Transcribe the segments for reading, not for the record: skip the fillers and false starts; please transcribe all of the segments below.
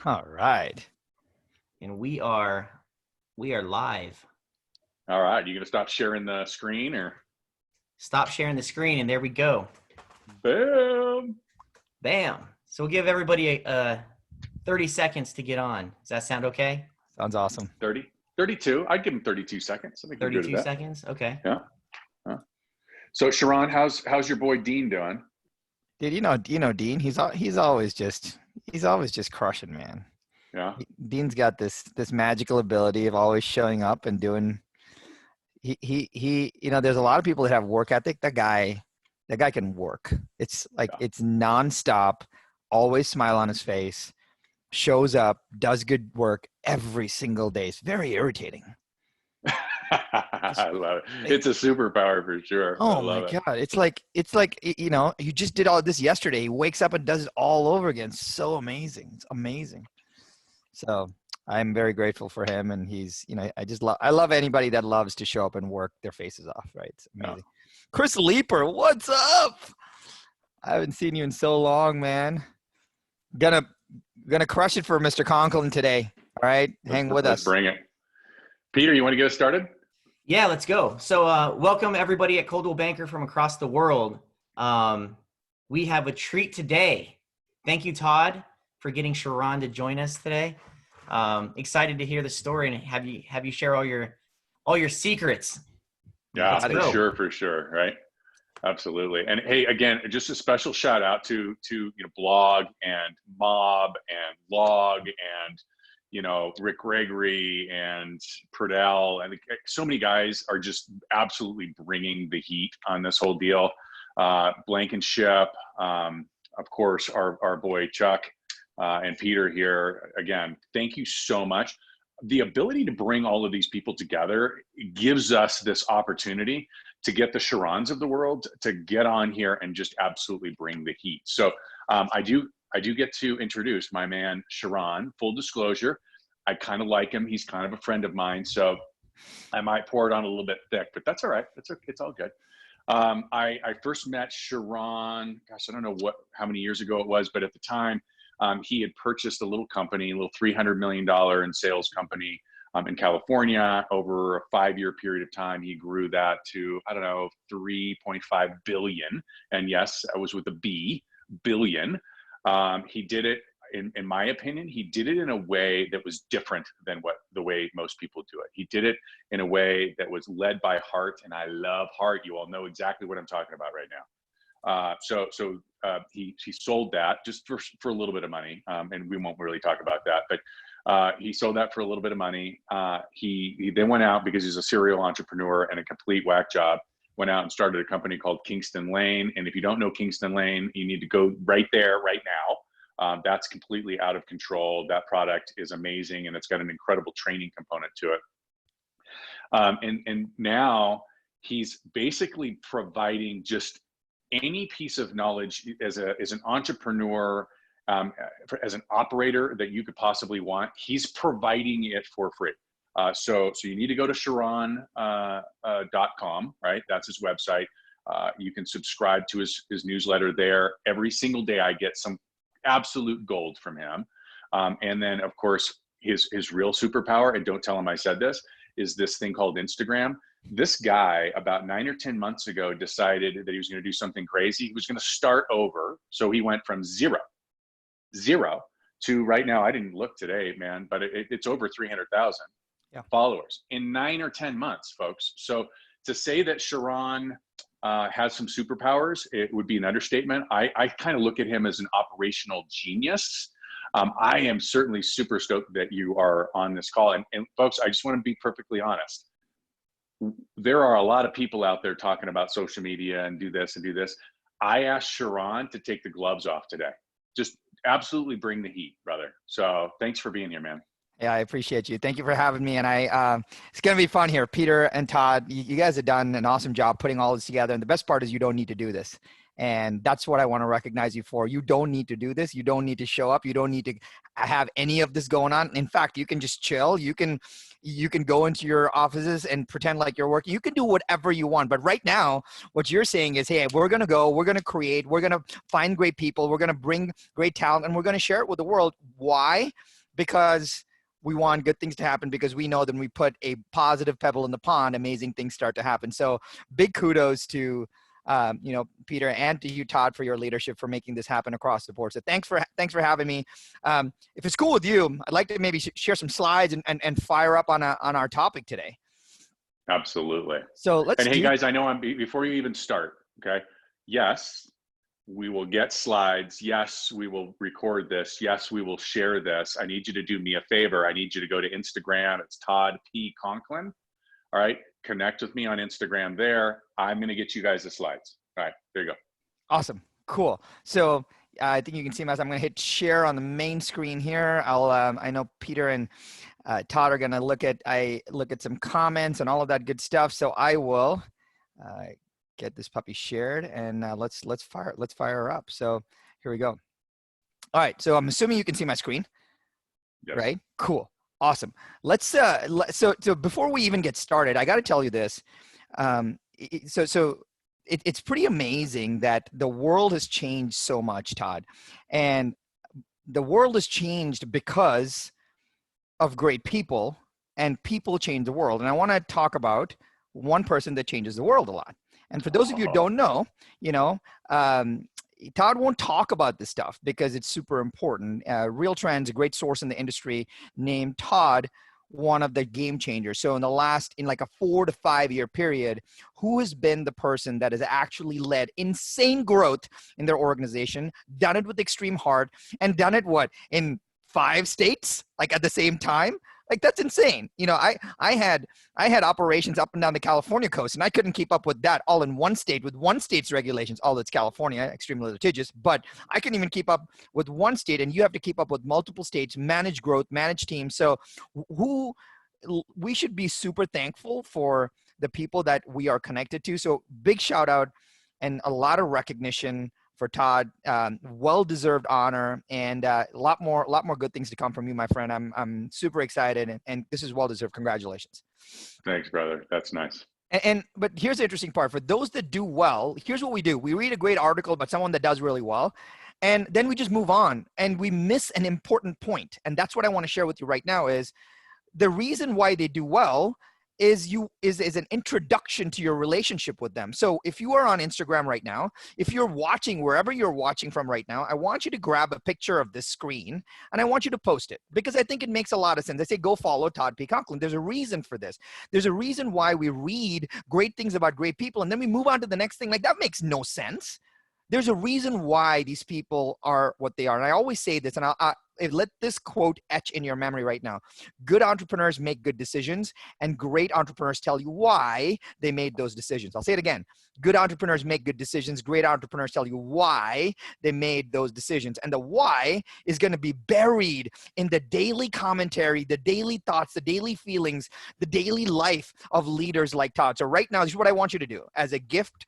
All right. And we are live. All right. You going to stop sharing the screen or? Stop sharing the screen and there we go. Boom. Bam. So we'll give everybody 30 seconds to get on. Does that sound okay? Sounds awesome. 32. I'd give him 32 seconds. I think 32 seconds. Okay. Yeah. So Sharran, how's your boy Dean doing? Dude, you know Dean, he's always just crushing, man. Yeah. Dean's got this magical ability of always showing up and doing he there's a lot of people that have work ethic. That guy can work. It's like It's nonstop, always smile on his face, shows up, does good work every single day. It's very irritating. I love it. It's a superpower for sure. Oh my God. It's like, you just did all this yesterday. He wakes up and does it all over again. It's so amazing. It's amazing. So I'm very grateful for him. And he's, I love anybody that loves to show up and work their faces off. Right. It's amazing. Yeah. Chris Leeper, what's up? I haven't seen you in so long, man. Gonna crush it for Mr. Conklin today. All right. Hang with us. Let's bring it. Peter, you want to get us started? Yeah, let's go. So welcome everybody at Coldwell Banker from across the world. We have a treat today. Thank you, Todd, for getting Sharran to join us today. Excited to hear the story and have you share all your secrets. Yeah, for sure, right? Absolutely. And hey, again, just a special shout out to Blog and Mob and Log and Rick Gregory and Pradell, and so many guys are just absolutely bringing the heat on this whole deal. Blankenship, of course, our boy Chuck and Peter here. Again, thank you so much. The ability to bring all of these people together gives us this opportunity to get the Sharrans of the world to get on here and just absolutely bring the heat. So I do get to introduce my man, Sharran. Full disclosure, I kind of like him. He's kind of a friend of mine, so I might pour it on a little bit thick, but that's all right. It's all good. I first met Sharran, gosh, I don't know how many years ago it was, but at the time, he had purchased a little company, a little $300 million in sales company in California. Over a 5-year period of time, he grew that to, 3.5 billion. And yes, I was with a B, billion. He did it, in my opinion, he did it in a way that was different than the way most people do it. He did it in a way that was led by heart, and I love heart. You all know exactly what I'm talking about right now. So he sold that just for a little bit of money, and we won't really talk about that. But he sold that for a little bit of money. He then went out, because he's a serial entrepreneur and a complete whack job. Went out and started a company called Kingston Lane. And if you don't know Kingston Lane, you need to go right there, right now. That's completely out of control. That product is amazing, and it's got an incredible training component to it. And now he's basically providing just any piece of knowledge as an entrepreneur, as an operator that you could possibly want. He's providing it for free. So you need to go to Sharran.com, right? That's his website. You can subscribe to his newsletter there. Every single day I get some absolute gold from him. And then of course, his real superpower, and don't tell him I said this, is this thing called Instagram. This guy about 9 or 10 months ago decided that he was going to do something crazy. He was going to start over. So he went from zero to right now, I didn't look today, man, but it's over 300,000 followers in 9 or 10 months, folks. So to say that Sharran has some superpowers, it would be an understatement. I kind of look at him as an operational genius. I am certainly super stoked that you are on this call. And folks, I just want to be perfectly honest. There are a lot of people out there talking about social media and do this and do this. I asked Sharran to take the gloves off today. Just absolutely bring the heat, brother. So thanks for being here, man. Yeah, I appreciate you. Thank you for having me. And it's going to be fun here. Peter and Todd, you guys have done an awesome job putting all this together. And the best part is you don't need to do this. And that's what I want to recognize you for. You don't need to do this. You don't need to show up. You don't need to have any of this going on. In fact, you can just chill. You can go into your offices and pretend like you're working. You can do whatever you want. But right now, what you're saying is, hey, we're going to go, we're going to create, we're going to find great people, we're going to bring great talent, and we're going to share it with the world. Why? Because we want good things to happen, because we know that when we put a positive pebble in the pond, amazing things start to happen. So big kudos to Peter, and to you, Todd, for your leadership, for making this happen across the board. So thanks for having me. If it's cool with you, I'd like to maybe share some slides and fire up on our topic today. Absolutely. So let's. And hey, guys, I know before you even start. Okay. Yes, we will get slides. Yes, we will record this. Yes, we will share this. I need you to do me a favor. I need you to go to Instagram. It's Todd P. Conklin. All right. Connect with me on Instagram there. I'm going to get you guys the slides. All right, there you go. Awesome. Cool. So I think you can see my, I'm going to hit share on the main screen here. I know Peter and Todd are going to look at some comments and all of that good stuff. So I will get this puppy shared, and let's fire her up. So here we go. All right. So I'm assuming you can see my screen. Yes. Right? Cool. Awesome. Let's so before we even get started, I got to tell you this. It's pretty amazing that the world has changed so much, Todd, and the world has changed because of great people, and people change the world. And I want to talk about one person that changes the world a lot. And for those of you who don't know, Todd won't talk about this stuff because it's super important. Real Trends, a great source in the industry, named Todd one of the game changers. So in like a 4 to 5 year period, who has been the person that has actually led insane growth in their organization, done it with extreme heart, and done it in 5 states, like at the same time? Like, that's insane. I had operations up and down the California coast, and I couldn't keep up with that all in one state, with one state's regulations. All it's California, extremely litigious, but I couldn't even keep up with one state, and you have to keep up with multiple states, manage growth, manage teams. So we should be super thankful for the people that we are connected to. So big shout out and a lot of recognition for Todd. Well-deserved honor, and a lot more good things to come from you, my friend. I'm super excited, and this is well-deserved. Congratulations. Thanks, brother. That's nice. But here's the interesting part. For those that do well, here's what we do. We read a great article about someone that does really well, and then we just move on, and we miss an important point. And that's what I want to share with you right now is the reason why they do well is an introduction to your relationship with them. So if you are on Instagram right now, if you're watching wherever you're watching from right now, I want you to grab a picture of this screen and I want you to post it, because I think it makes a lot of sense. I say, go follow Todd P. Conklin. There's a reason for this. There's a reason why we read great things about great people and then we move on to the next thing. Like, that makes no sense. There's a reason why these people are what they are. And I always say this, and let this quote etch in your memory right now. Good entrepreneurs make good decisions, and great entrepreneurs tell you why they made those decisions. I'll say it again. Good entrepreneurs make good decisions. Great entrepreneurs tell you why they made those decisions. And the why is going to be buried in the daily commentary, the daily thoughts, the daily feelings, the daily life of leaders like Todd. So right now, this is what I want you to do as a gift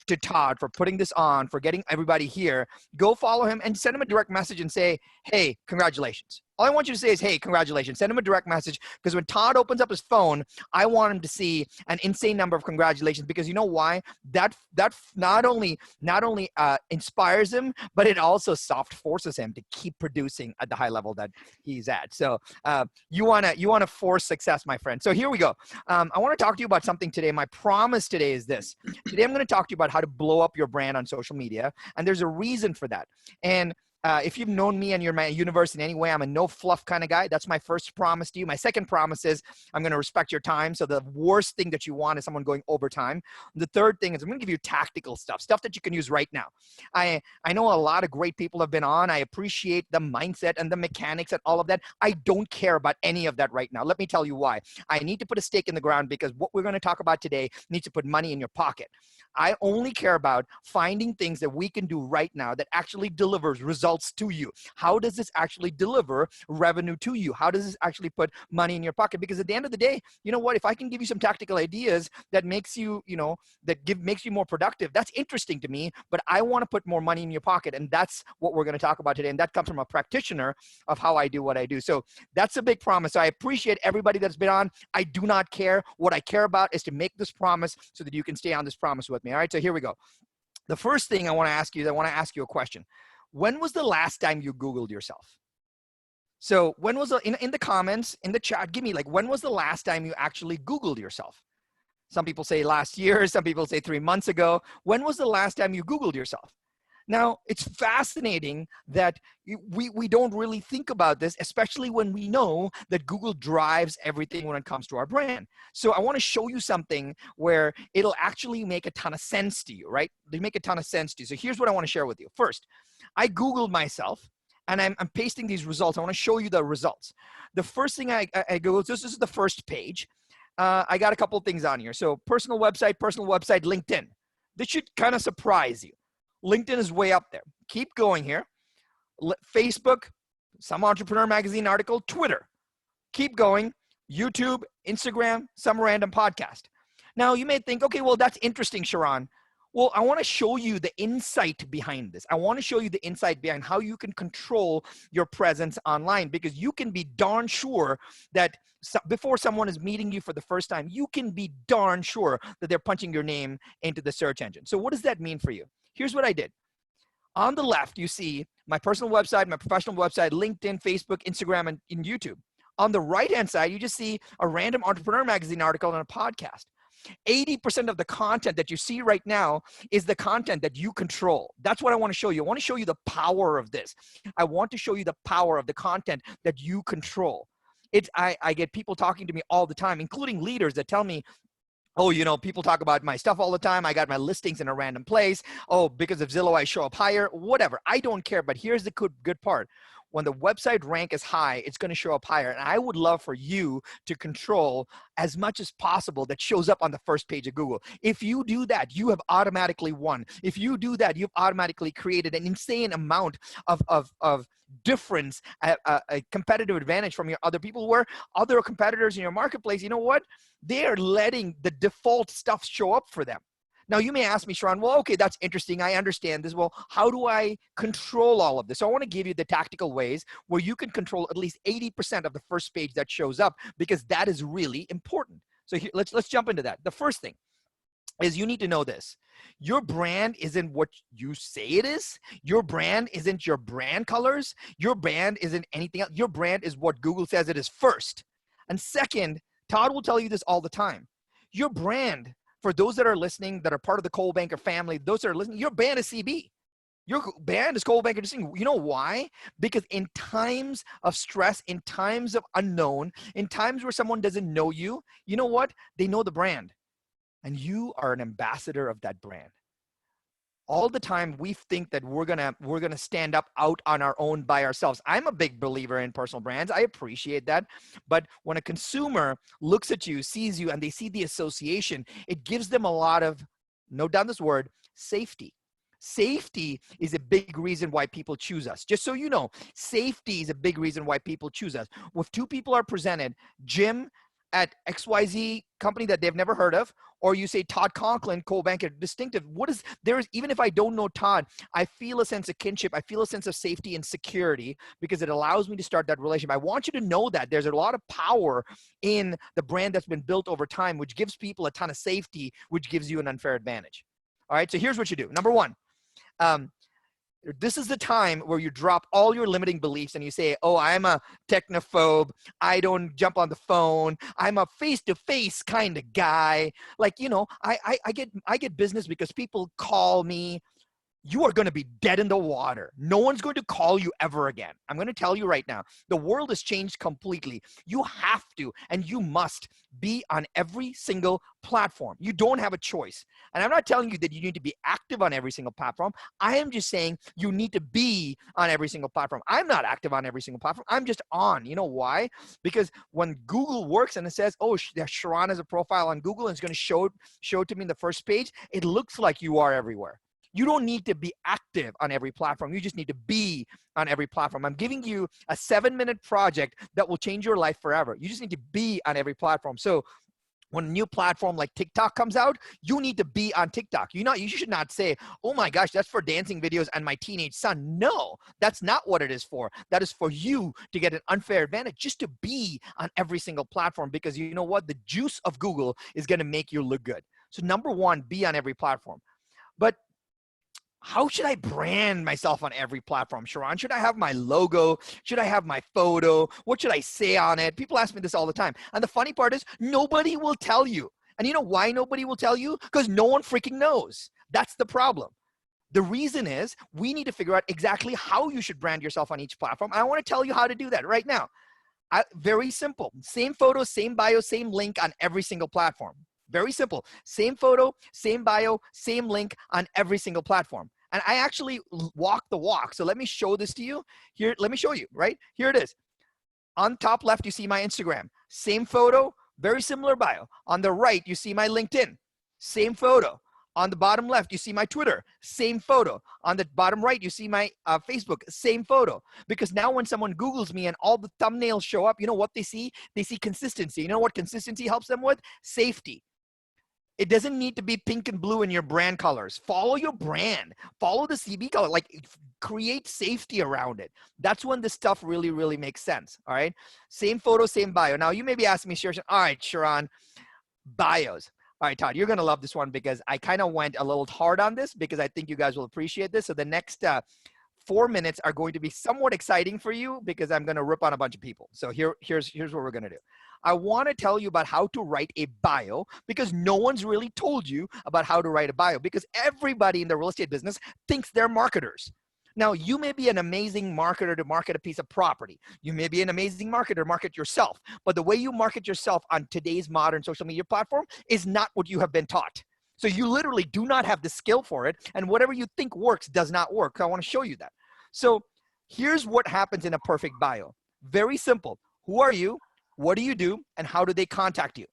to Todd for putting this on, for getting everybody here. Go follow him and send him a direct message and say, hey, congratulations. All I want you to say is, hey, congratulations. Send him a direct message, because when Todd opens up his phone, I want him to see an insane number of congratulations, because you know why? That not only inspires him, but it also soft forces him to keep producing at the high level that he's at. So you wanna force success, my friend. So here we go. I want to talk to you about something today. My promise today is this. Today I'm going to talk to you about how to blow up your brand on social media, and there's a reason for that. And if you've known me and you're my universe in any way, I'm a no fluff kind of guy. That's my first promise to you. My second promise is I'm going to respect your time. So the worst thing that you want is someone going overtime. The third thing is I'm going to give you tactical stuff that you can use right now. I know a lot of great people have been on. I appreciate the mindset and the mechanics and all of that. I don't care about any of that right now. Let me tell you why. I need to put a stake in the ground, because what we're going to talk about today needs to put money in your pocket. I only care about finding things that we can do right now that actually delivers results to you. How does this actually deliver revenue to you? How does this actually put money in your pocket? Because at the end of the day, you know what, if I can give you some tactical ideas that makes you, makes you more productive, that's interesting to me, but I want to put more money in your pocket. And that's what we're going to talk about today. And that comes from a practitioner of how I do what I do. So that's a big promise. So I appreciate everybody that's been on. I do not care. What I care about is to make this promise so that you can stay on this promise with me. All right, so here we go. The first thing I want to ask you is I want to ask you a question. When was the last time you Googled yourself? So when was in the comments, in the chat, give me like, when was the last time you actually Googled yourself? Some people say last year, some people say 3 months ago. When was the last time you Googled yourself? Now, it's fascinating that we don't really think about this, especially when we know that Google drives everything when it comes to our brand. So I want to show you something where it'll actually make a ton of sense to you, right? They make a ton of sense to you. So here's what I want to share with you. First, I Googled myself, and I'm pasting these results. I want to show you the results. The first thing I Googled, this is the first page. I got a couple things on here. So personal website, LinkedIn. This should kind of surprise you. LinkedIn is way up there. Keep going here. Facebook, some entrepreneur magazine article, Twitter. Keep going. YouTube, Instagram, some random podcast. Now you may think, okay, well, that's interesting, Sharran. Well, I want to show you the insight behind this. I want to show you the insight behind how you can control your presence online, because you can be darn sure that before someone is meeting you for the first time, you can be darn sure that they're punching your name into the search engine. So what does that mean for you? Here's what I did. On the left, you see my personal website, my professional website, LinkedIn, Facebook, Instagram, and YouTube. On the right-hand side, you just see a random entrepreneur magazine article and a podcast. 80% of the content that you see right now is the content that you control. That's what I want to show you. I want to show you the power of this. I want to show you the power of the content that you control. I get people talking to me all the time, including leaders that tell me, oh, people talk about my stuff all the time. I got my listings in a random place. Oh, because of Zillow, I show up higher. Whatever. I don't care. But here's the good part. When the website rank is high, it's going to show up higher. And I would love for you to control as much as possible that shows up on the first page of Google. If you do that, you have automatically won. If you do that, you've automatically created an insane amount of difference, a competitive advantage from your other people, where other competitors in your marketplace, you know what? They're letting the default stuff show up for them. Now, you may ask me, Sharran, well, okay, that's interesting. I understand this. Well, how do I control all of this? So I want to give you the tactical ways where you can control at least 80% of the first page that shows up, because that is really important. So here, let's jump into that. The first thing is you need to know this. Your brand isn't what you say it is. Your brand isn't your brand colors. Your brand isn't anything else. Your brand is what Google says it is first. And second, Todd will tell you this all the time. Your brand, for those that are listening, that are part of the Coldwell Banker family, those that are listening, your band is CB. Your band is Coldwell Banker Distinct. You know why? Because in times of stress, in times of unknown, in times where someone doesn't know you, you know what? They know the brand. And you are an ambassador of that brand. All the time we think that we're gonna stand up out on our own by ourselves. I'm a big believer in personal brands. I appreciate that. But when a consumer looks at you, sees you, and they see the association, it gives them a lot of, note down this word, safety. Safety is a big reason why people choose us. Just so you know, safety is a big reason why people choose us. If two people are presented, Jim at XYZ company that they've never heard of, or you say Todd Conklin, Coldwell Banker Distinctive, even if I don't know Todd, I feel a sense of kinship. I feel a sense of safety and security, because it allows me to start that relationship. I want you to know that there's a lot of power in the brand that's been built over time, which gives people a ton of safety, which gives you an unfair advantage. All right, so here's what you do. Number one, this is the time where you drop all your limiting beliefs and you say, oh, I'm a technophobe. I don't jump on the phone. I'm a face-to-face kind of guy. Like, I get business because people call me. you are going to be dead in the water. No one's going to call you ever again. I'm going to tell you right now, the world has changed completely. You have to, and you must be on every single platform. You don't have a choice. And I'm not telling you that you need to be active on every single platform. I am just saying you need to be on every single platform. I'm not active on every single platform. I'm just on. You know why? Because when Google works and it says, oh, Sharran has a profile on Google and it's going to show it to me in the first page, it looks like you are everywhere. You don't need to be active on every platform. You just need to be on every platform. I'm giving you a 7-minute project that will change your life forever. You just need to be on every platform. So when a new platform like TikTok comes out, you need to be on TikTok. You should not say, oh my gosh, that's for dancing videos and my teenage son. No, that's not what it is for. That is for you to get an unfair advantage, just to be on every single platform, because you know what? The juice of Google is going to make you look good. So number one, be on every platform. But how should I brand myself on every platform, Sharran? Should I have my logo? Should I have my photo? What should I say on it? People ask me this all the time. And the funny part is nobody will tell you. And you know why nobody will tell you? Because no one freaking knows. That's the problem. The reason is we need to figure out exactly how you should brand yourself on each platform. And I want to tell you how to do that right now. Very simple. Same photo, same bio, same link on every single platform. Very simple. Same photo, same bio, same link on every single platform. And I actually walk the walk. So let me show this to you. Here, let me show you, right? Here it is. On top left, you see my Instagram. Same photo, very similar bio. On the right, you see my LinkedIn. Same photo. On the bottom left, you see my Twitter. Same photo. On the bottom right, you see my Facebook. Same photo. Because now when someone Googles me and all the thumbnails show up, you know what they see? They see consistency. You know what consistency helps them with? Safety. It doesn't need to be pink and blue in your brand colors. Follow your brand. Follow the CB color. Like, create safety around it. That's when this stuff really, really makes sense. All right. Same photo, same bio. Now you may be asking me, Sharran, all right, Sharran, bios. All right, Todd, you're going to love this one because I kind of went a little hard on this because I think you guys will appreciate this. So the next 4 minutes are going to be somewhat exciting for you because I'm going to rip on a bunch of people. So here's what we're going to do. I want to tell you about how to write a bio because no one's really told you about how to write a bio, because everybody in the real estate business thinks they're marketers. Now, you may be an amazing marketer to market a piece of property. You may be an amazing marketer to market yourself, but the way you market yourself on today's modern social media platform is not what you have been taught. So you literally do not have the skill for it, and whatever you think works does not work. I want to show you that. So here's what happens in a perfect bio. Very simple. Who are you? What do you do? And how do they contact you?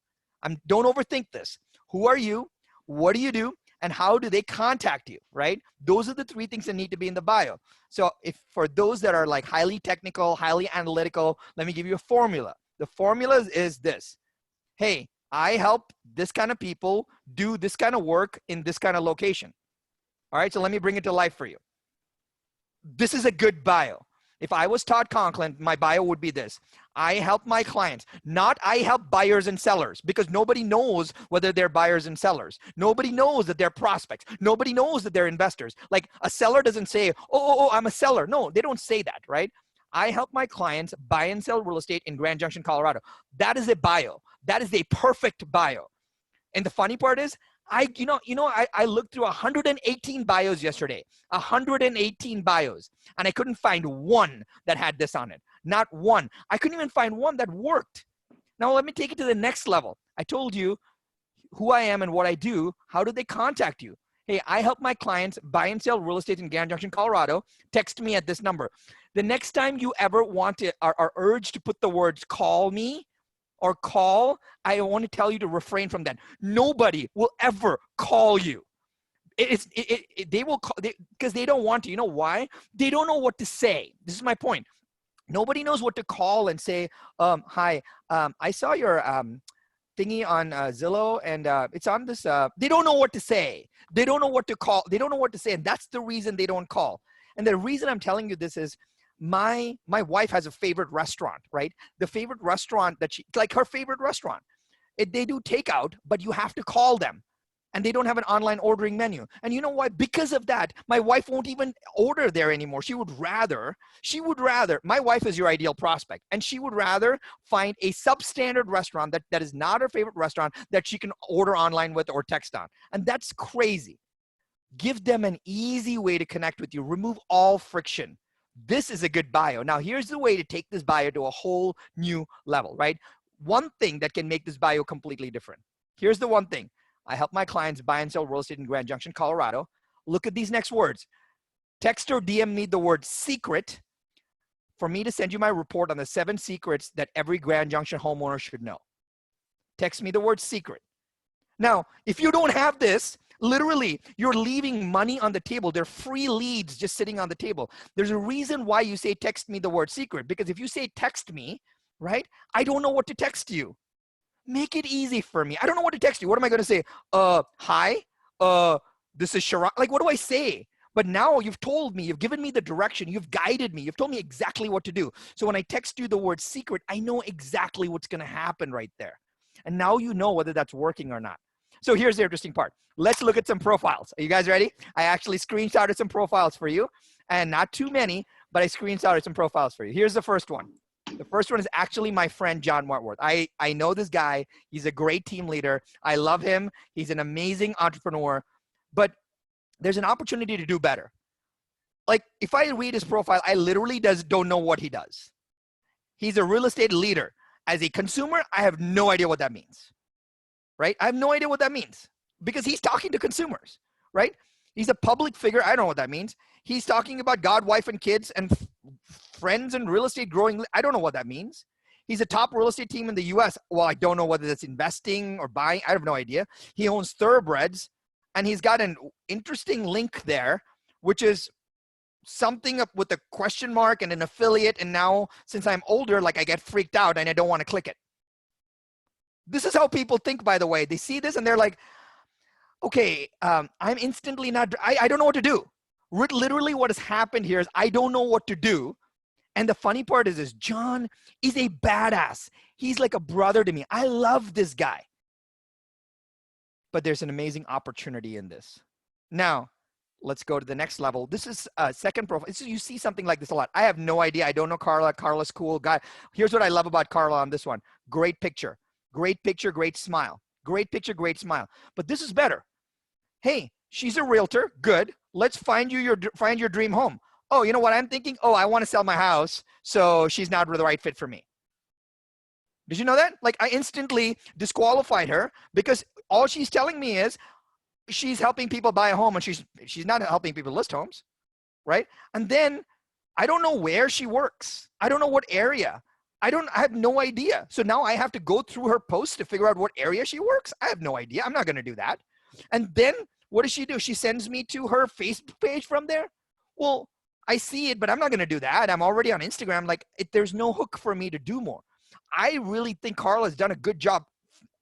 Don't overthink this. Who are you? What do you do? And how do they contact you, right? Those are the 3 things that need to be in the bio. So if for those that are like highly technical, highly analytical, let me give you a formula. The formula is this. Hey, I help this kind of people do this kind of work in this kind of location. All right, so let me bring it to life for you. This is a good bio. If I was Todd Conklin, my bio would be this. I help my clients, not I help buyers and sellers, because nobody knows whether they're buyers and sellers. Nobody knows that they're prospects. Nobody knows that they're investors. Like, a seller doesn't say, oh, I'm a seller. No, they don't say that, right? I help my clients buy and sell real estate in Grand Junction, Colorado. That is a bio. That is a perfect bio. And the funny part is, I looked through 118 bios yesterday, 118 bios, and I couldn't find one that had this on it. Not one. I couldn't even find one that worked. Now let me take it to the next level. I told you who I am and what I do. How do they contact you? Hey, I help my clients buy and sell real estate in Grand Junction, Colorado. Text me at this number. The next time you ever want to, are urged to put the words call me or call, I want to tell you to refrain from that. Nobody will ever call you. They will call because they don't want to. You know why? They don't know what to say. This is my point. Nobody knows what to call and say, hi, I saw your thingy on Zillow and it's on this. They don't know what to say. They don't know what to call. They don't know what to say. And that's the reason they don't call. And the reason I'm telling you this is my wife has a favorite restaurant, right? The favorite restaurant that like her favorite restaurant. They do takeout, but you have to call them. And they don't have an online ordering menu. And you know why? Because of that, my wife won't even order there anymore. She would rather, my wife is your ideal prospect, and she would rather find a substandard restaurant that is not her favorite restaurant that she can order online with or text on. And that's crazy. Give them an easy way to connect with you. Remove all friction. This is a good bio. Now, here's the way to take this bio to a whole new level, right? One thing that can make this bio completely different. Here's the one thing. I help my clients buy and sell real estate in Grand Junction, Colorado. Look at these next words. Text or DM me the word secret for me to send you my report on the 7 secrets that every Grand Junction homeowner should know. Text me the word secret. Now, if you don't have this, literally, you're leaving money on the table. They're free leads just sitting on the table. There's a reason why you say text me the word secret, because if you say text me, right, I don't know what to text you. Make it easy for me. I don't know what to text you. What am I going to say? Hi, this is Sharran. Like, what do I say? But now you've told me, you've given me the direction, you've guided me, you've told me exactly what to do. So when I text you the word secret, I know exactly what's going to happen right there. And now you know whether that's working or not. So here's the interesting part. Let's look at some profiles. Are you guys ready? I actually screenshotted some profiles for you, and not too many, but I screenshotted some profiles for you. Here's the first one. The first one is actually my friend, John Wentworth. I know this guy. He's a great team leader. I love him. He's an amazing entrepreneur, but there's an opportunity to do better. Like, if I read his profile, I literally don't know what he does. He's a real estate leader. As a consumer, I have no idea what that means, right? I have no idea what that means because he's talking to consumers, right? He's a public figure. I don't know what that means. He's talking about God, wife, and kids and friends and real estate growing. I don't know what that means. He's a top real estate team in the US. Well, I don't know whether that's investing or buying. I have no idea. He owns thoroughbreds, and he's got an interesting link there, which is something up with a question mark and an affiliate. And now, since I'm older, like, I get freaked out and I don't want to click it. This is how people think, by the way. They see this and they're like, okay, I'm instantly not, I don't know what to do. Literally what has happened here is I don't know what to do. And the funny part is John is a badass. He's like a brother to me. I love this guy. But there's an amazing opportunity in this. Now, let's go to the next level. This is a second profile. You see something like this a lot. I have no idea. I don't know Carla. Carla's cool guy. Here's what I love about Carla on this one. Great picture. Great picture, great smile. Great picture, great smile. But this is better. Hey, she's a realtor. Good. Let's find your dream home. Oh, you know what I'm thinking? Oh, I want to sell my house, so she's not the right fit for me. Did you know that? Like, I instantly disqualified her because all she's telling me is she's helping people buy a home, and she's not helping people list homes, right? And then I don't know where she works. I don't know what area. I have no idea. So now I have to go through her posts to figure out what area she works. I have no idea. I'm not going to do that. And then what does she do? She sends me to her Facebook page from there. Well, I see it, but I'm not going to do that. I'm already on Instagram. Like, there's no hook for me to do more. I really think Carla's done a good job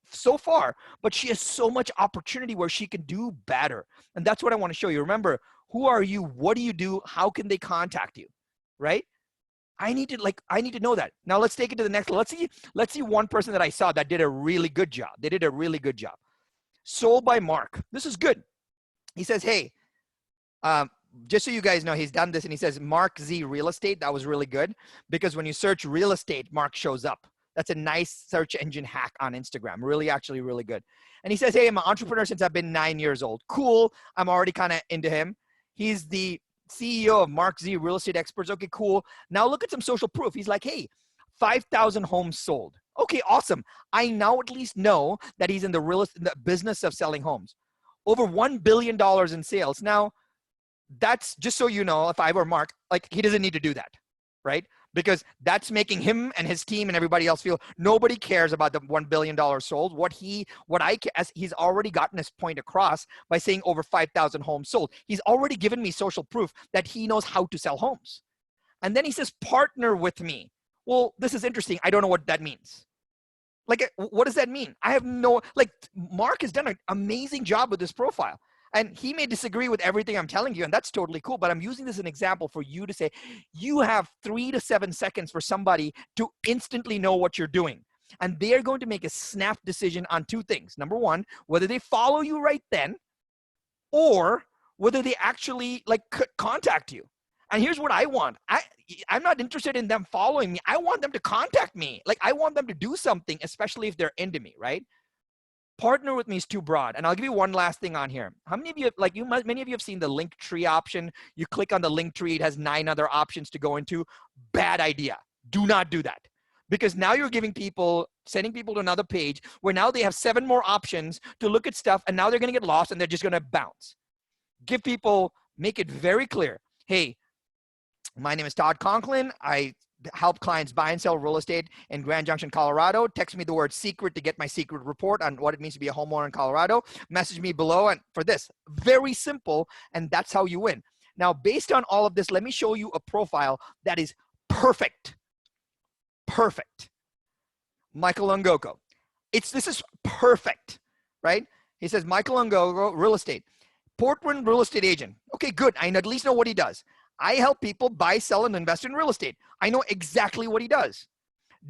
so far, but she has so much opportunity where she can do better. And that's what I want to show you. Remember, who are you? What do you do? How can they contact you? Right? I need to know that. Now let's take it to the next level. Let's see one person that I saw that did a really good job. They did a really good job. Sold by Mark. This is good. He says, hey, just so you guys know, he's done this, and he says Mark Z Real Estate. That was really good because when you search real estate, Mark shows up. That's a nice search engine hack on Instagram. Really, actually really good. And he says, hey, I'm an entrepreneur since I've been 9 years old. Cool. I'm already kind of into him. He's the CEO of Mark Z Real Estate Experts. Okay, cool. Now look at some social proof. He's like, hey, 5,000 homes sold. Okay, awesome. I now at least know that he's in the business of selling homes. Over $1 billion in sales. Now, that's just so you know, if I were Mark, like, he doesn't need to do that, right? Because that's making him and his team and everybody else feel nobody cares about the $1 billion sold. He's already gotten his point across by saying over 5,000 homes sold. He's already given me social proof that he knows how to sell homes. And then he says, partner with me. Well, this is interesting. I don't know what that means. Like, what does that mean? I have no, like, Mark has done an amazing job with this profile. And he may disagree with everything I'm telling you, and that's totally cool. But I'm using this as an example for you to say, you have 3 to 7 seconds for somebody to instantly know what you're doing. And they're going to make a snap decision on 2 things. Number 1, whether they follow you right then, or whether they actually, like, contact you. And here's what I want. I'm not interested in them following me. I want them to contact me. Like, I want them to do something, especially if they're into me, right? Partner with me is too broad. And I'll give you one last thing on here. How many of you, like many of you have seen the link tree option? You click on the link tree, it has 9 other options to go into. Bad idea. Do not do that. Because now you're sending people to another page where now they have 7 more options to look at stuff, and now they're going to get lost and they're just going to bounce. Make it very clear. Hey, my name is Todd Conklin. I help clients buy and sell real estate in Grand Junction, Colorado. Text me the word secret to get my secret report on what it means to be a homeowner in Colorado. Message me below and for this. Very simple, and that's how you win. Now, based on all of this, let me show you a profile that is perfect. Perfect. Michael Ungoko. This is perfect, right? He says, Michael Ungoko, real estate. Portland real estate agent. Okay, good. I at least know what he does. I help people buy, sell, and invest in real estate. I know exactly what he does.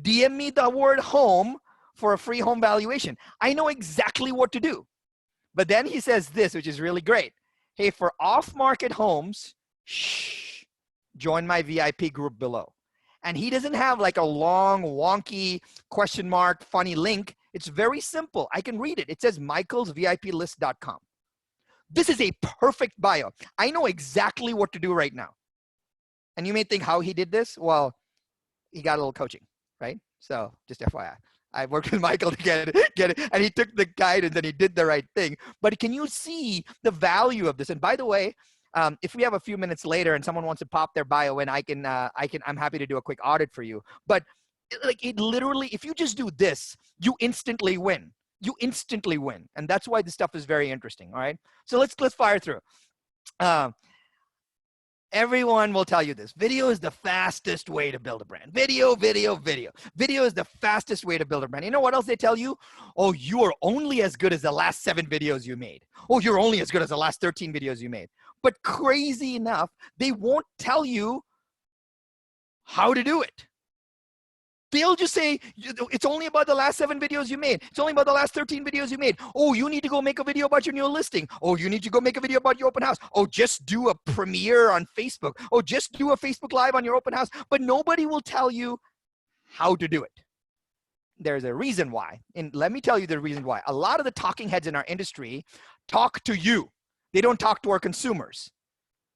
DM me the word home for a free home valuation. I know exactly what to do. But then he says this, which is really great. Hey, for off-market homes, join my VIP group below. And he doesn't have like a long, wonky, question mark, funny link. It's very simple. I can read it. It says michaelsviplist.com. This is a perfect bio. I know exactly what to do right now. And you may think how he did this. Well, he got a little coaching, right? So just FYI, I worked with Michael to get it, and he took the guidance and he did the right thing. But can you see the value of this? And by the way, if we have a few minutes later and someone wants to pop their bio in, I'm happy to do a quick audit for you. But it literally, if you just do this, you instantly win. You instantly win. And that's why this stuff is very interesting. All right. So let's fire through. Everyone will tell you this. Video is the fastest way to build a brand. Video. Video is the fastest way to build a brand. You know what else they tell you? Oh, you are only as good as the last 7 videos you made. Oh, you're only as good as the last 13 videos you made. But crazy enough, they won't tell you how to do it. They'll just say, it's only about the last 7 videos you made. It's only about the last 13 videos you made. Oh, you need to go make a video about your new listing. Oh, you need to go make a video about your open house. Oh, just do a premiere on Facebook. Oh, just do a Facebook Live on your open house. But nobody will tell you how to do it. There's a reason why. And let me tell you the reason why. A lot of the talking heads in our industry talk to you. They don't talk to our consumers.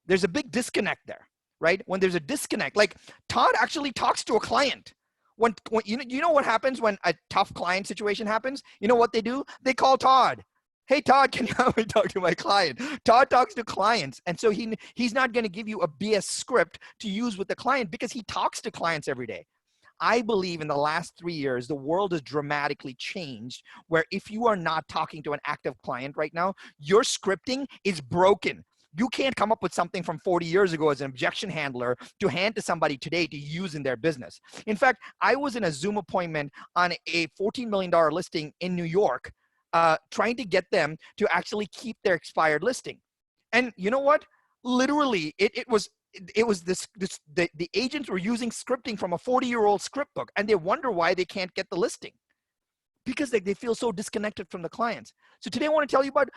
There's a big disconnect there, right? When there's a disconnect, like Todd actually talks to a client. When you know what happens when a tough client situation happens? You know what they do? They call Todd. Hey, Todd, can you help me talk to my client? Todd talks to clients. And so he's not going to give you a BS script to use with the client because he talks to clients every day. I believe in the last 3 years, the world has dramatically changed where if you are not talking to an active client right now, your scripting is broken. You can't come up with something from 40 years ago as an objection handler to hand to somebody today to use in their business. In fact, I was in a Zoom appointment on a $14 million listing in New York, trying to get them to actually keep their expired listing. And you know what? Literally, the agents were using scripting from a 40-year-old script book, and they wonder why they can't get the listing. Because they feel so disconnected from the clients. So today I want to tell you about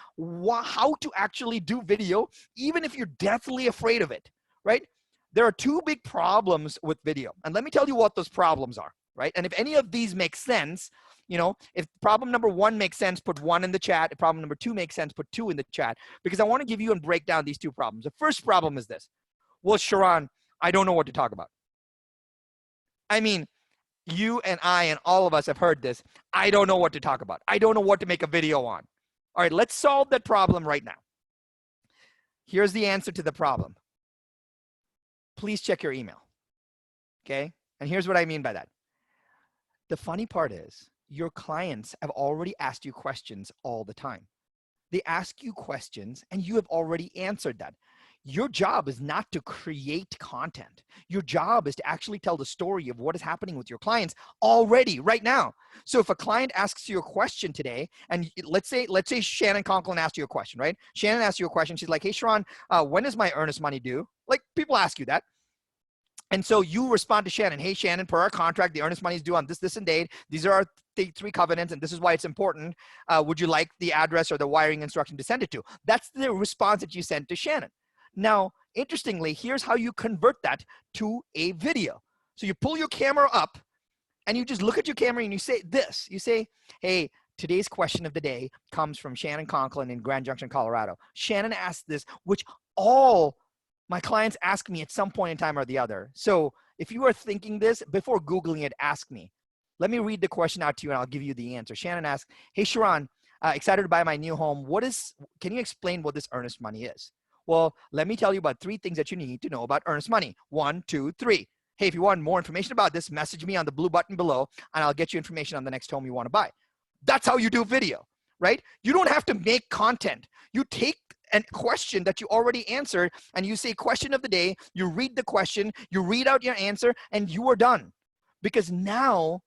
how to actually do video, even if you're deathly afraid of it, right? There are 2 big problems with video. And let me tell you what those problems are, right? And if any of these make sense, you know, if problem number 1 makes sense, put 1 in the chat. If problem number 2 makes sense, put 2 in the chat. Because I want to give you and break down these 2 problems. The first problem is this. Well, Sharran, I don't know what to talk about. I mean, you and I and all of us have heard this. I don't know what to talk about. I don't know what to make a video on. All right, let's solve that problem right now. Here's the answer to the problem. Please check your email. Okay? And here's what I mean by that. The funny part is your clients have already asked you questions all the time. They ask you questions and you have already answered that. Your job is not to create content. Your job is to actually tell the story of what is happening with your clients already right now. So if a client asks you a question today, and let's say Shannon Conklin asked you a question, right? Shannon asked you a question. She's like, hey, Sharran, when is my earnest money due? Like, people ask you that. And so you respond to Shannon, hey, Shannon, per our contract, the earnest money is due on this and date. These are our 3 covenants, and this is why it's important. Would you like the address or the wiring instruction to send it to? That's the response that you sent to Shannon. Now, interestingly, here's how you convert that to a video. So you pull your camera up and you just look at your camera and you say this. You say, hey, today's question of the day comes from Shannon Conklin in Grand Junction, Colorado. Shannon asked this, which all my clients ask me at some point in time or the other. So if you are thinking this, before Googling it, ask me. Let me read the question out to you and I'll give you the answer. Shannon asked, hey, Sharran, excited to buy my new home. Can you explain what this earnest money is? Well, let me tell you about 3 things that you need to know about earnest money. 1, 2, 3. Hey, if you want more information about this, message me on the blue button below and I'll get you information on the next home you want to buy. That's how you do video, right? You don't have to make content. You take a question that you already answered and you say question of the day, you read the question, you read out your answer, and you are done. Because now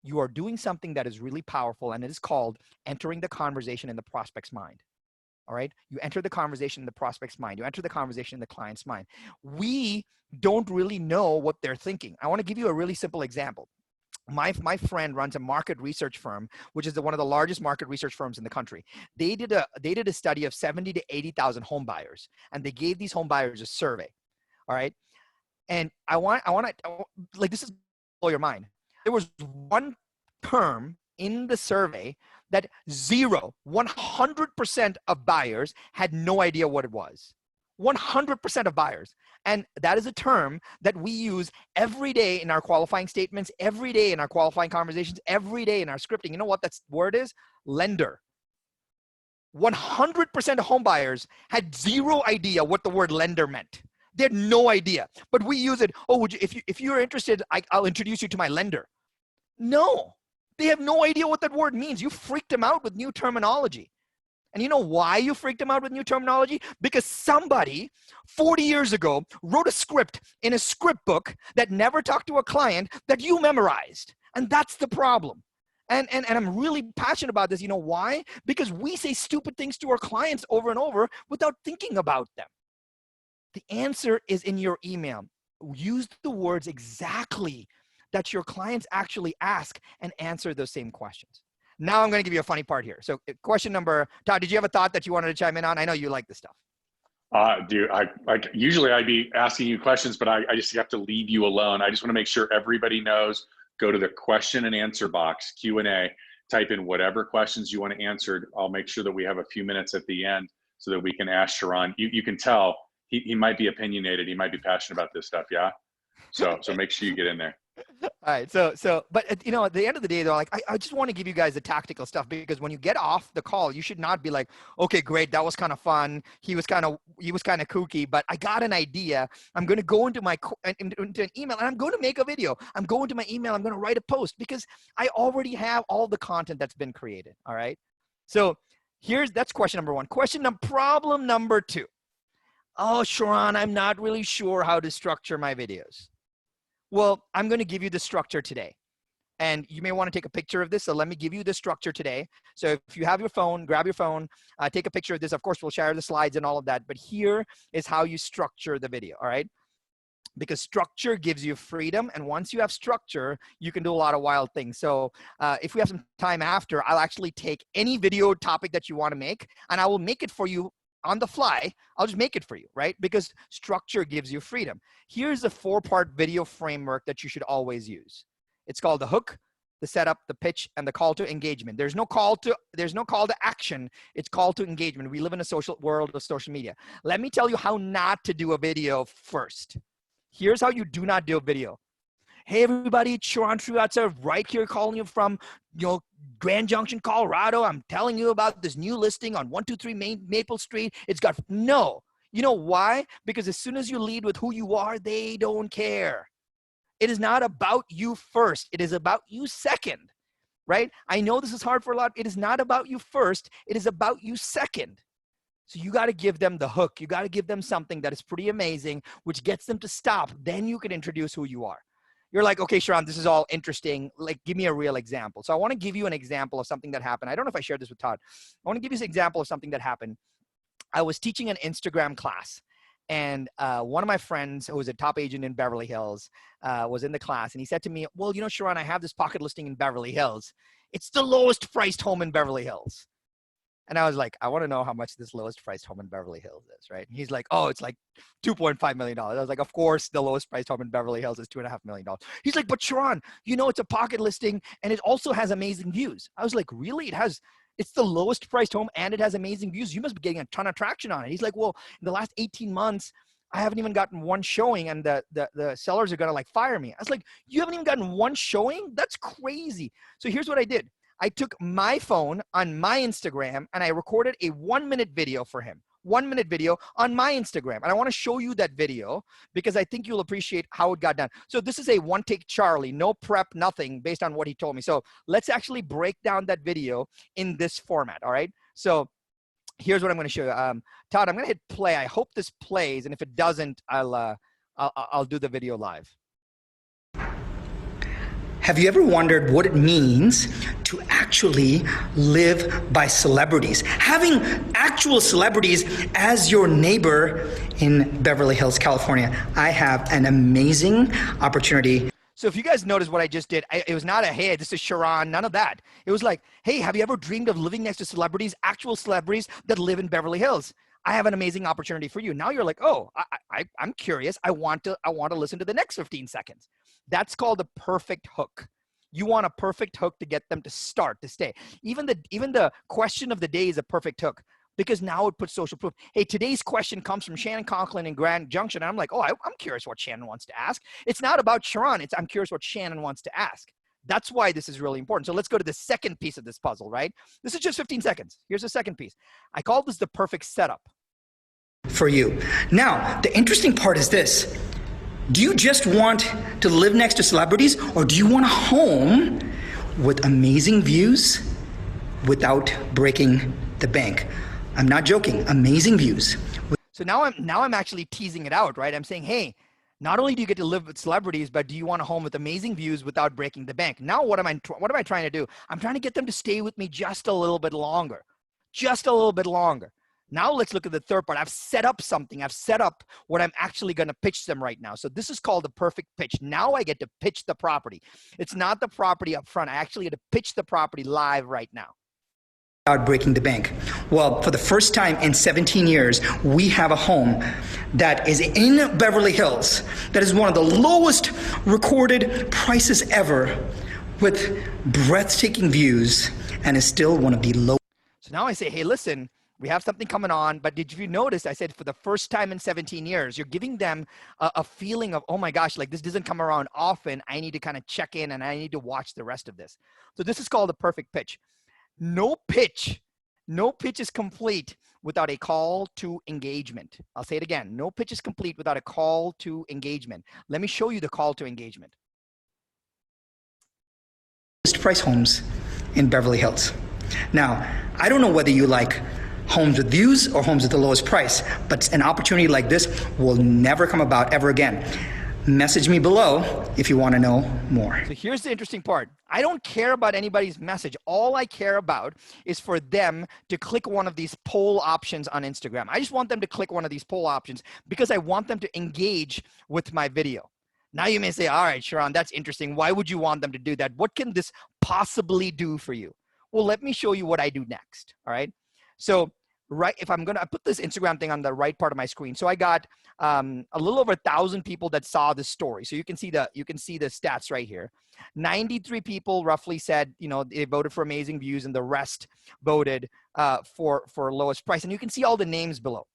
you are doing something that is really powerful, and it is called entering the conversation in the prospect's mind. All right? You enter the conversation in the prospect's mind. You enter the conversation in the client's mind. We don't really know what they're thinking. I want to give you a really simple example. My friend runs a market research firm, which is one of the largest market research firms in the country. They did a study of 70 to 80,000 home buyers, and they gave these home buyers a survey. All right. And I want to, like, this is blow your mind. There was one term in the survey that 100% of buyers had no idea what it was. 100% of buyers. And that is a term that we use every day in our qualifying statements, every day in our qualifying conversations, every day in our scripting. You know what that word is? Lender. 100% of home buyers had zero idea what the word lender meant. They had no idea, but we use it. Oh, would you, if you're interested, I'll introduce you to my lender. No, they have no idea what that word means. You freaked them out with new terminology. And you know why you freaked them out with new terminology? Because somebody 40 years ago wrote a script in a script book that never talked to a client that you memorized. And that's the problem. And I'm really passionate about this. You know why? Because we say stupid things to our clients over and over without thinking about them. The answer is in your email. Use the words exactly that your clients actually ask and answer those same questions. Now I'm going to give you a funny part here. So question number, Todd, did you have a thought that you wanted to chime in on? I know you like this stuff. Dude, usually I'd be asking you questions, but I just have to leave you alone. I just want to make sure everybody knows, go to the question and answer box, Q&A, type in whatever questions you want to answer. I'll make sure that we have a few minutes at the end so that we can ask Sharran. You can tell he might be opinionated. He might be passionate about this stuff. Yeah. So make sure you get in there. All right. But you know, at the end of the day, they're like, I just want to give you guys the tactical stuff, because when you get off the call, you should not be like, okay, great. That was kind of fun. He was kind of kooky, but I got an idea. I'm going to go into an email and I'm going to make a video. I'm going to my email. I'm going to write a post because I already have all the content that's been created. All right. So that's question number 1. Problem number 2. Oh, Sharran, I'm not really sure how to structure my videos. Well, I'm going to give you the structure today. And you may want to take a picture of this. So let me give you the structure today. So if you have your phone, grab your phone, take a picture of this. Of course, we'll share the slides and all of that. But here is how you structure the video. All right. Because structure gives you freedom. And once you have structure, you can do a lot of wild things. So if we have some time after, I'll actually take any video topic that you want to make, and I will make it for you on the fly. I'll just make it for you, right? Because structure gives you freedom. Here's a 4-part video framework that you should always use. It's called the hook, the setup, the pitch, and the call to engagement. There's no call to action. It's call to engagement. We live in a social world of social media. Let me tell you how not to do a video first. Here's how you do not do a video. Hey everybody, it's Sharran Srivatsaa right here calling you from Grand Junction, Colorado. I'm telling you about this new listing on 123 Maple Street. It's got no. You know why? Because as soon as you lead with who you are, they don't care. It is not about you first. It is about you second, right? I know this is hard for a lot. It is not about you first. It is about you second. So you got to give them the hook. You got to give them something that is pretty amazing, which gets them to stop. Then you can introduce who you are. You're like, okay, Sharran, this is all interesting. Like, give me a real example. So I want to give you an example of something that happened. I don't know if I shared this with Todd. I want to give you an example of something that happened. I was teaching an Instagram class, and one of my friends who was a top agent in Beverly Hills was in the class, and he said to me, well, Sharran, I have this pocket listing in Beverly Hills. It's the lowest priced home in Beverly Hills. And I was like, I want to know how much this lowest priced home in Beverly Hills is, right? And he's like, oh, it's like $2.5 million. I was like, of course, the lowest priced home in Beverly Hills is $2.5 million. He's like, but Sharran, you know, it's a pocket listing and it also has amazing views. I was like, really? It's the lowest priced home and it has amazing views. You must be getting a ton of traction on it. He's like, well, in the last 18 months, I haven't even gotten one showing and the sellers are going to like fire me. I was like, you haven't even gotten one showing? That's crazy. So here's what I did. I took my phone on my Instagram and I recorded a 1-minute video for him. 1-minute video on my Instagram. And I want to show you that video because I think you'll appreciate how it got done. So this is a one take Charlie, no prep, nothing based on what he told me. So let's actually break down that video in this format. All right. So here's what I'm going to show you. Todd, I'm going to hit play. I hope this plays. And if it doesn't, I'll do the video live. Have you ever wondered what it means to actually live by celebrities? Having actual celebrities as your neighbor in Beverly Hills, California. I have an amazing opportunity. So if you guys notice what I just did, it was not a, hey, this is Sharran, none of that. It was like, hey, have you ever dreamed of living next to celebrities, actual celebrities that live in Beverly Hills? I have an amazing opportunity for you. Now you're like, oh, I'm curious. I want to listen to the next 15 seconds. That's called a perfect hook. You want a perfect hook to get them to start, to stay. Even the question of the day is a perfect hook because now it puts social proof. Hey, today's question comes from Shannon Conklin in Grand Junction. And I'm like, oh, I'm curious what Shannon wants to ask. It's not about Sharran. I'm curious what Shannon wants to ask. That's why this is really important. So let's go to the second piece of this puzzle, right? This is just 15 seconds. Here's the second piece. I call this the perfect setup. For you. Now, the interesting part is this. Do you just want to live next to celebrities or do you want a home with amazing views without breaking the bank? I'm not joking. Amazing views. So now I'm actually teasing it out, right? I'm saying, hey, not only do you get to live with celebrities, but do you want a home with amazing views without breaking the bank? Now, what am I trying to do? I'm trying to get them to stay with me just a little bit longer. Just a little bit longer. Now let's look at the third part. I've set up something. I've set up what I'm actually going to pitch them right now. So this is called the perfect pitch. Now I get to pitch the property. It's not the property up front. I actually get to pitch the property live right now. Without breaking the bank. Well, for the first time in 17 years, we have a home that is in Beverly Hills that is one of the lowest recorded prices ever with breathtaking views and is still one of the lowest. So now I say, hey, listen, we have something coming on, but did you notice I said for the first time in 17 years, you're giving them a feeling of, oh my gosh, like this doesn't come around often. I need to kind of check in and I need to watch the rest of this. So this is called the perfect pitch. No pitch is complete without a call to engagement. I'll say it again. No pitch is complete without a call to engagement. Let me show you the call to engagement. Price homes in Beverly Hills. Now, I don't know whether you like homes with views or homes at the lowest price, but an opportunity like this will never come about ever again. Message me below if you want to know more. So here's the interesting part. I don't care about anybody's message. All I care about is for them to click one of these poll options on Instagram. I just want them to click one of these poll options because I want them to engage with my video. Now you may say, all right, Sharran, that's interesting. Why would you want them to do that? What can this possibly do for you? Well, let me show you what I do next. All right. So right, if I put this Instagram thing on the right part of my screen. So I got a little over 1,000 people that saw this story. So you can see the stats right here. 93 people roughly said, you know, they voted for amazing views and the rest voted for lowest price. And you can see all the names below.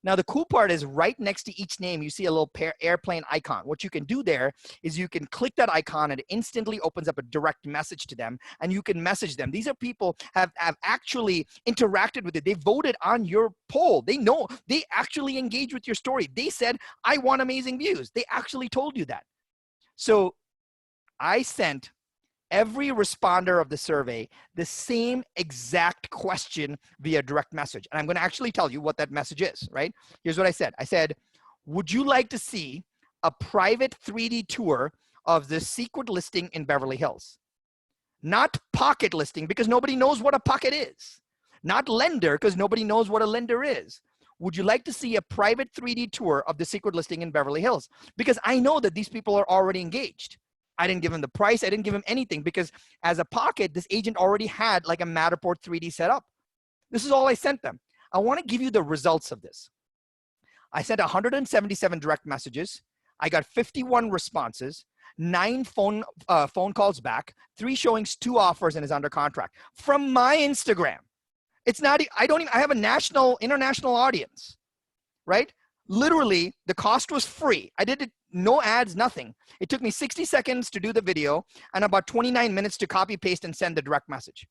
Now, the cool part is right next to each name, you see a little airplane icon. What you can do there is you can click that icon and it instantly opens up a direct message to them and you can message them. These are people have actually interacted with it. They voted on your poll. They know, they actually engaged with your story. They said, I want amazing views. They actually told you that. So I sent every responder of the survey the same exact question via direct message. And I'm going to actually tell you what that message is, right? Here's what I said. I said, would you like to see a private 3D tour of the secret listing in Beverly Hills? Not pocket listing, because nobody knows what a pocket is. Not lender, because nobody knows what a lender is. Would you like to see a private 3D tour of the secret listing in Beverly Hills? Because I know that these people are already engaged. I didn't give him the price. I didn't give him anything because as a pocket, this agent already had like a Matterport 3D set up. This is all I sent them. I want to give you the results of this. I sent 177 direct messages. I got 51 responses, 9 phone calls back, 3 showings, 2 offers, and is under contract from my Instagram. It's not, I have a international audience, right? Literally, the cost was free. I did it, no ads, nothing. It took me 60 seconds to do the video and about 29 minutes to copy, paste, and send the direct message.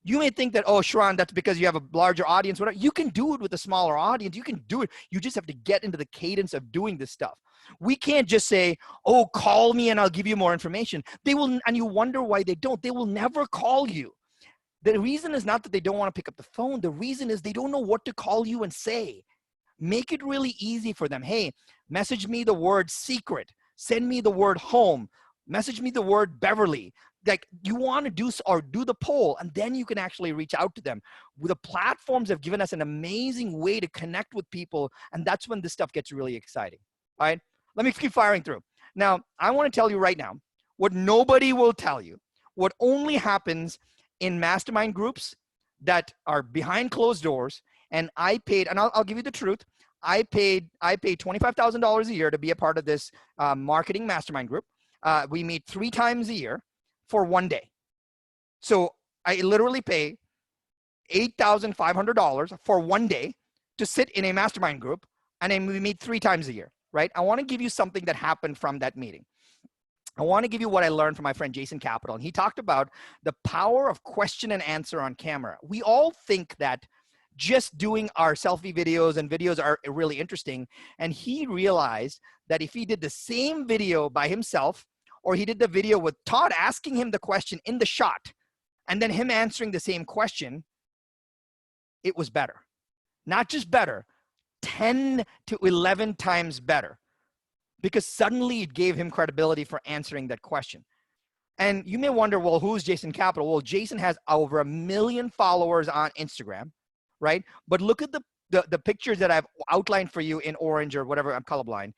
You may think that, oh, Sharran, that's because you have a larger audience. Whatever. You can do it with a smaller audience. You can do it. You just have to get into the cadence of doing this stuff. We can't just say, oh, call me and I'll give you more information. They will, and you wonder why they don't. They will never call you. The reason is not that they don't want to pick up the phone. The reason is they don't know what to call you and say. Make it really easy for them. Hey, message me the word secret. Send me the word home. Message me the word Beverly. Like, you want to do the poll, and then you can actually reach out to them. The platforms have given us an amazing way to connect with people, and that's when this stuff gets really exciting. All right, let me keep firing through. Now, I want to tell you right now what nobody will tell you, what only happens in mastermind groups that are behind closed doors. And I paid, and I'll give you the truth, I paid $25,000 a year to be a part of this marketing mastermind group. We meet 3 times a year for 1 day. So I literally pay $8,500 for 1 day to sit in a mastermind group, and then we meet 3 times a year, right? I want to give you something that happened from that meeting. I want to give you what I learned from my friend Jason Capital, and he talked about the power of question and answer on camera. We all think that just doing our selfie videos and videos are really interesting, and he realized that if he did the same video by himself, or he did the video with Todd asking him the question in the shot, and then him answering the same question, it was better. Not just better, 10 to 11 times better. Because suddenly it gave him credibility for answering that question. And you may wonder, well, who's Jason Capital? Well, Jason has over 1 million followers on Instagram, right? But look at the pictures that I've outlined for you in orange or whatever, I'm colorblind.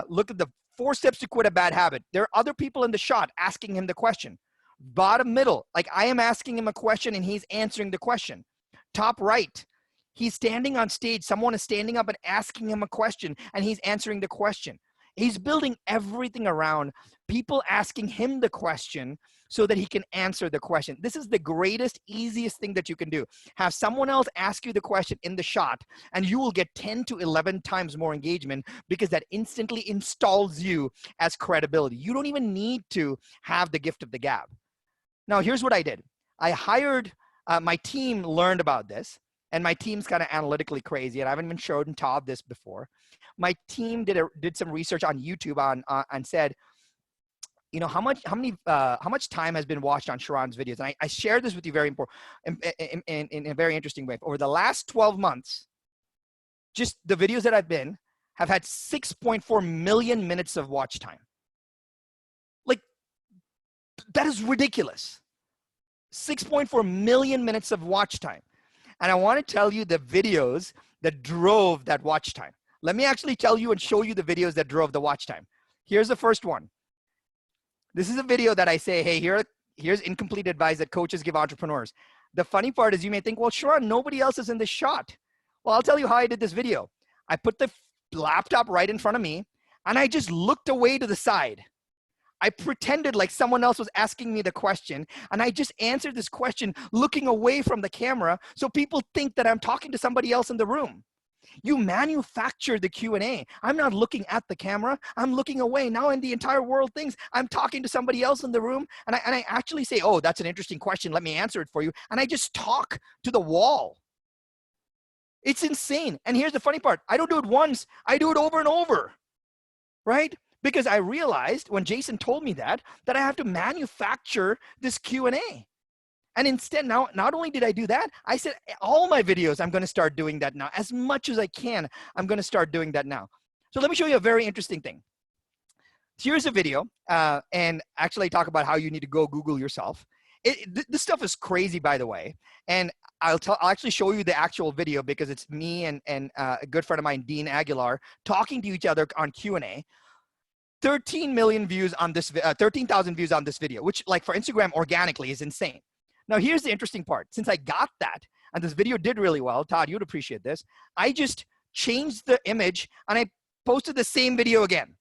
Look at the 4 steps to quit a bad habit. There are other people in the shot asking him the question. Bottom middle, like I am asking him a question and he's answering the question. Top right, he's standing on stage. Someone is standing up and asking him a question and he's answering the question. He's building everything around people asking him the question so that he can answer the question. This is the greatest, easiest thing that you can do. Have someone else ask you the question in the shot, and you will get 10 to 11 times more engagement because that instantly installs you as credibility. You don't even need to have the gift of the gab. Now, here's what I did. I hired, my team learned about this, and my team's kind of analytically crazy, and I haven't even showed Todd this before. My team did some research on YouTube and said, you know, how much time has been watched on Sharran's videos? And I share this with you very important in a very interesting way. Over the last 12 months, just the videos that I've been have had 6.4 million minutes of watch time. Like, that is ridiculous. 6.4 million minutes of watch time. And I want to tell you the videos that drove that watch time. Let me actually tell you and show you the videos that drove the watch time. Here's the first one. This is a video that I say, hey, here's incomplete advice that coaches give entrepreneurs. The funny part is you may think, well, Sharran, nobody else is in this shot. Well, I'll tell you how I did this video. I put the laptop right in front of me, and I just looked away to the side. I pretended like someone else was asking me the question, and I just answered this question looking away from the camera so people think that I'm talking to somebody else in the room. You manufacture the Q&A. I'm not looking at the camera. I'm looking away. Now in the entire world thinks I'm talking to somebody else in the room, and I actually say, oh, that's an interesting question. Let me answer it for you. And I just talk to the wall. It's insane. And here's the funny part. I don't do it once. I do it over and over, right? Because I realized when Jason told me that I have to manufacture this Q&A. And instead, now, not only did I do that, I said, all my videos, I'm going to start doing that now. As much as I can, I'm going to start doing that now. So let me show you a very interesting thing. Here's a video, and actually talk about how you need to go Google yourself. This stuff is crazy, by the way. And I'll actually show you the actual video because it's me and a good friend of mine, Dean Aguilar, talking to each other on Q&A. 13 million views on this, 13,000 views on this video, which, like, for Instagram organically is insane. Now, here's the interesting part. Since I got that, and this video did really well. Todd, you'd appreciate this. I just changed the image and I posted the same video again.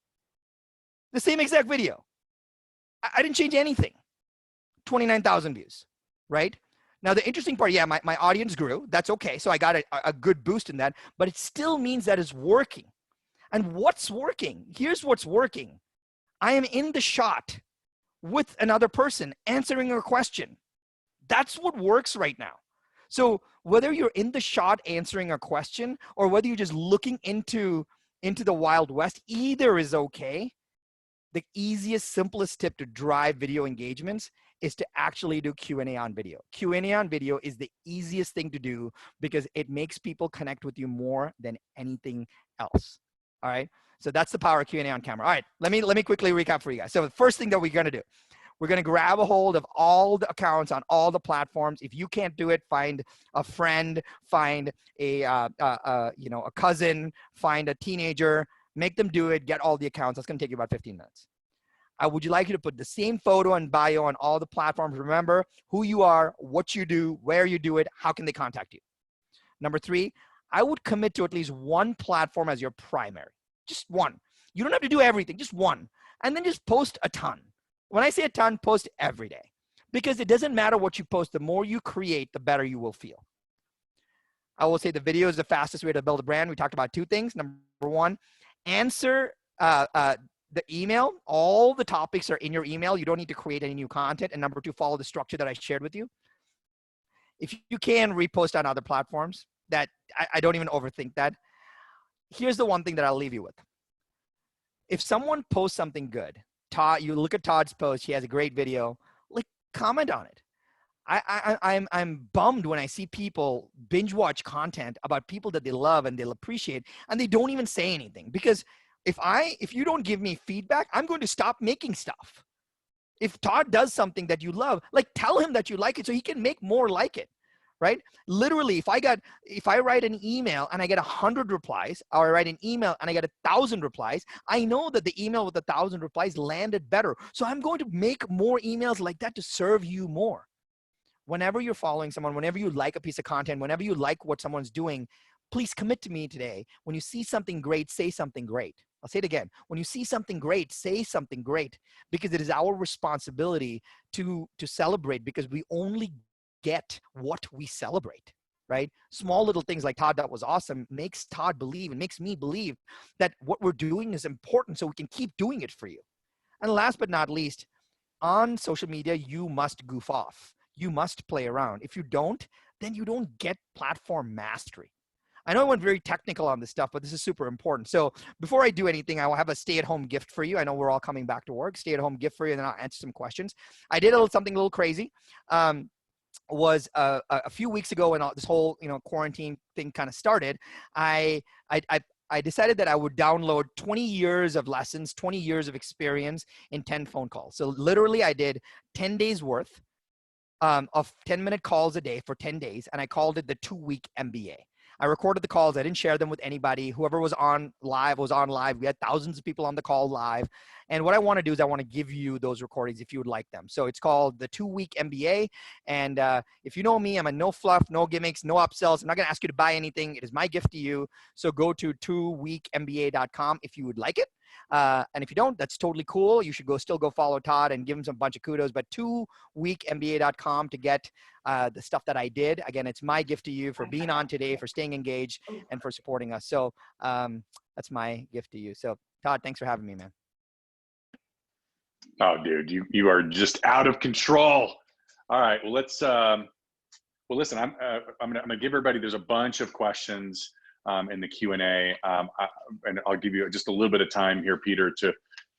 The same exact video. I didn't change anything. 29,000 views, right? Now, the interesting part, yeah, my audience grew. That's okay. So I got a good boost in that, but it still means that it's working. And what's working? Here's what's working. I am in the shot with another person answering a question. That's what works right now. So whether you're in the shot answering a question or whether you're just looking into the Wild West, either is okay. The easiest, simplest tip to drive video engagements is to actually do Q&A on video. Q&A on video is the easiest thing to do because it makes people connect with you more than anything else. All right. So that's the power of Q&A on camera. All right. Let me quickly recap for you guys. So the first thing that we're going to do, we're going to grab a hold of all the accounts on all the platforms. If you can't do it, find a friend, find a cousin, find a teenager, make them do it, get all the accounts. That's going to take you about 15 minutes. I would like you to put the same photo and bio on all the platforms. Remember who you are, what you do, where you do it, how can they contact you. Number 3, I would commit to at least one platform as your primary. Just one. You don't have to do everything, just one. And then just post a ton. When I say a ton, post every day. Because it doesn't matter what you post, the more you create, the better you will feel. I will say the video is the fastest way to build a brand. We talked about 2 things. Number 1, answer the email. All the topics are in your email. You don't need to create any new content. And number 2, follow the structure that I shared with you. If you can, repost on other platforms. That I don't even overthink that. Here's the one thing that I'll leave you with. If someone posts something good, Todd, you look at Todd's post, he has a great video, like comment on it. I'm bummed when I see people binge watch content about people that they love and they'll appreciate, and they don't even say anything. Because if you don't give me feedback, I'm going to stop making stuff. If Todd does something that you love, like tell him that you like it so he can make more like it. Right? Literally, if I write an email and I get 100 replies, or I write an email and I get 1,000 replies, I know that the email with 1,000 replies landed better. So I'm going to make more emails like that to serve you more. Whenever you're following someone, whenever you like a piece of content, whenever you like what someone's doing, please commit to me today. When you see something great, say something great. I'll say it again. When you see something great, say something great, because it is our responsibility to celebrate, because we only get what we celebrate, right? Small little things like Todd, that was awesome, makes Todd believe and makes me believe that what we're doing is important, so we can keep doing it for you. And last but not least, on social media, you must goof off. You must play around. If you don't, then you don't get platform mastery. I know I went very technical on this stuff, but this is super important. So before I do anything, I will have a stay-at-home gift for you. I know we're all coming back to work. Stay-at-home gift for you, and then I'll answer some questions. I did something a little crazy. Was a few weeks ago when this whole quarantine thing kind of started, I decided that I would download 20 years of lessons, 20 years of experience in 10 phone calls. So literally I did 10 days worth of 10-minute calls a day for 10 days, and I called it the 2-week MBA. I recorded the calls. I didn't share them with anybody. Whoever was on live was on live. We had thousands of people on the call live. And what I want to do is I want to give you those recordings if you would like them. So it's called the 2-week MBA. And if you know me, I'm a no fluff, no gimmicks, no upsells. I'm not going to ask you to buy anything. It is my gift to you. So go to 2weekmba.com if you would like it. And if you don't, that's totally cool. You should still go follow Todd and give him some bunch of kudos. But 2weekmba.com to get the stuff that I did. Again, it's my gift to you for being on today, for staying engaged, and for supporting us. So that's my gift to you. So Todd, thanks for having me, man. Oh, dude, you are just out of control. All right, well, let's. Well, listen, I'm gonna give everybody. There's a bunch of questions in the Q&A, and I'll give you just a little bit of time here, Peter, to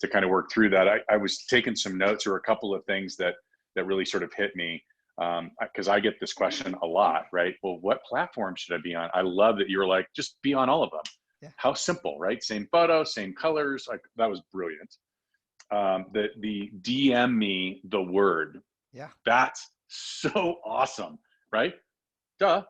kind of work through that. I was taking some notes. There were a couple of things that really sort of hit me, because I get this question a lot, right? Well, what platform should I be on? I love that you were like, just be on all of them. Yeah. How simple, right? Same photo, same colors. Like, that was brilliant. The DM me the word. Yeah. That's so awesome, right? Duh.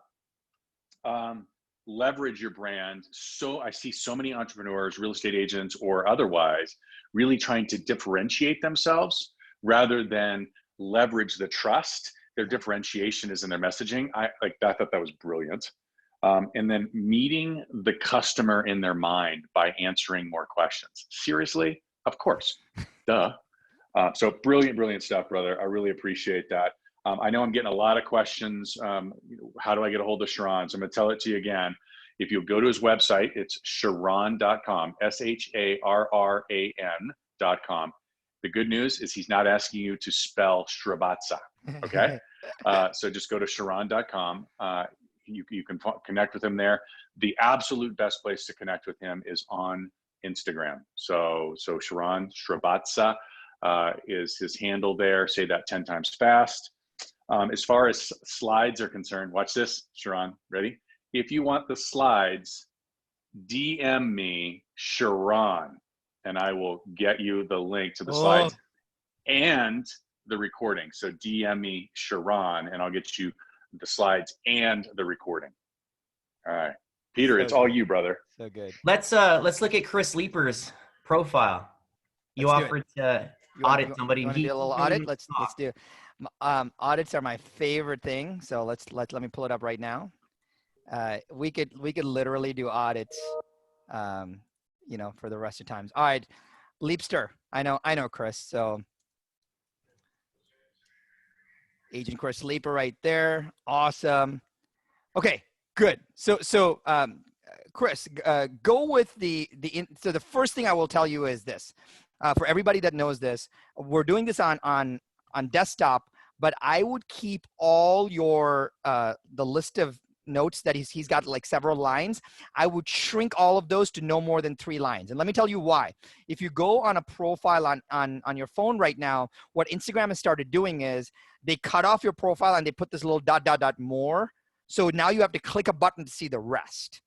Leverage your brand. So I see so many entrepreneurs, real estate agents or otherwise, really trying to differentiate themselves rather than leverage the trust their differentiation is in their messaging. I thought that was brilliant. And then meeting the customer in their mind by answering more questions. Seriously? Of course. Duh. So brilliant stuff, brother. I really appreciate that. I know I'm getting a lot of questions. How do I get a hold of Sharran? So I'm going to tell it to you again. If you go to his website, it's sharran.com, SHARRAN.com. The good news is he's not asking you to spell Srivatsaa, okay? So just go to sharran.com. You can connect with him there. The absolute best place to connect with him is on Instagram. So Sharran Srivatsaa is his handle there. Say that 10 times fast. As far as slides are concerned, watch this, Sharran. Ready? If you want the slides, DM me Sharran, and I will get you the link to the slides and the recording. So DM me Sharran, and I'll get you the slides and the recording. All right, Peter, it's all you, brother. So good. Let's look at Chris Leeper's profile. You offered to audit somebody. You want to do a little audit? Let's do. Audits are my favorite thing. So let me pull it up right now. We could literally do audits, for the rest of times. All right, Leapster. I know Chris. So Agent Chris Leeper right there. Awesome. Okay, good. So Chris, go with so the first thing I will tell you is this. For everybody that knows this, we're doing this on desktop, but I would keep all your the list of notes that he's got like several lines. I would shrink all of those to no more than 3 lines. And let me tell you why. If you go on a profile on your phone right now, what Instagram has started doing is they cut off your profile and they put this little ... more. So now you have to click a button to see the rest.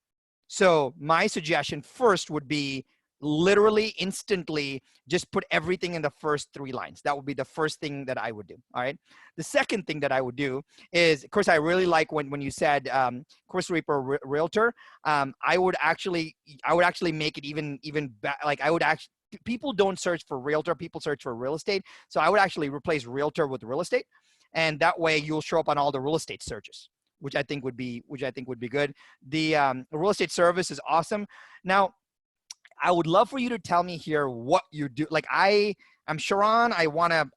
So my suggestion first would be literally instantly just put everything in the first 3 lines. That would be the first thing that I would do. All right. The second thing that I would do is, of course, I really like when you said Chris Reaper Realtor. I would actually make it even like I would actually, people don't search for Realtor, people search for real estate. So I would actually replace Realtor with real estate, and that way you'll show up on all the real estate searches, which I think would be good. The real estate service is awesome. Now, I would love for you to tell me here what you do. Like I'm Sharran. I want to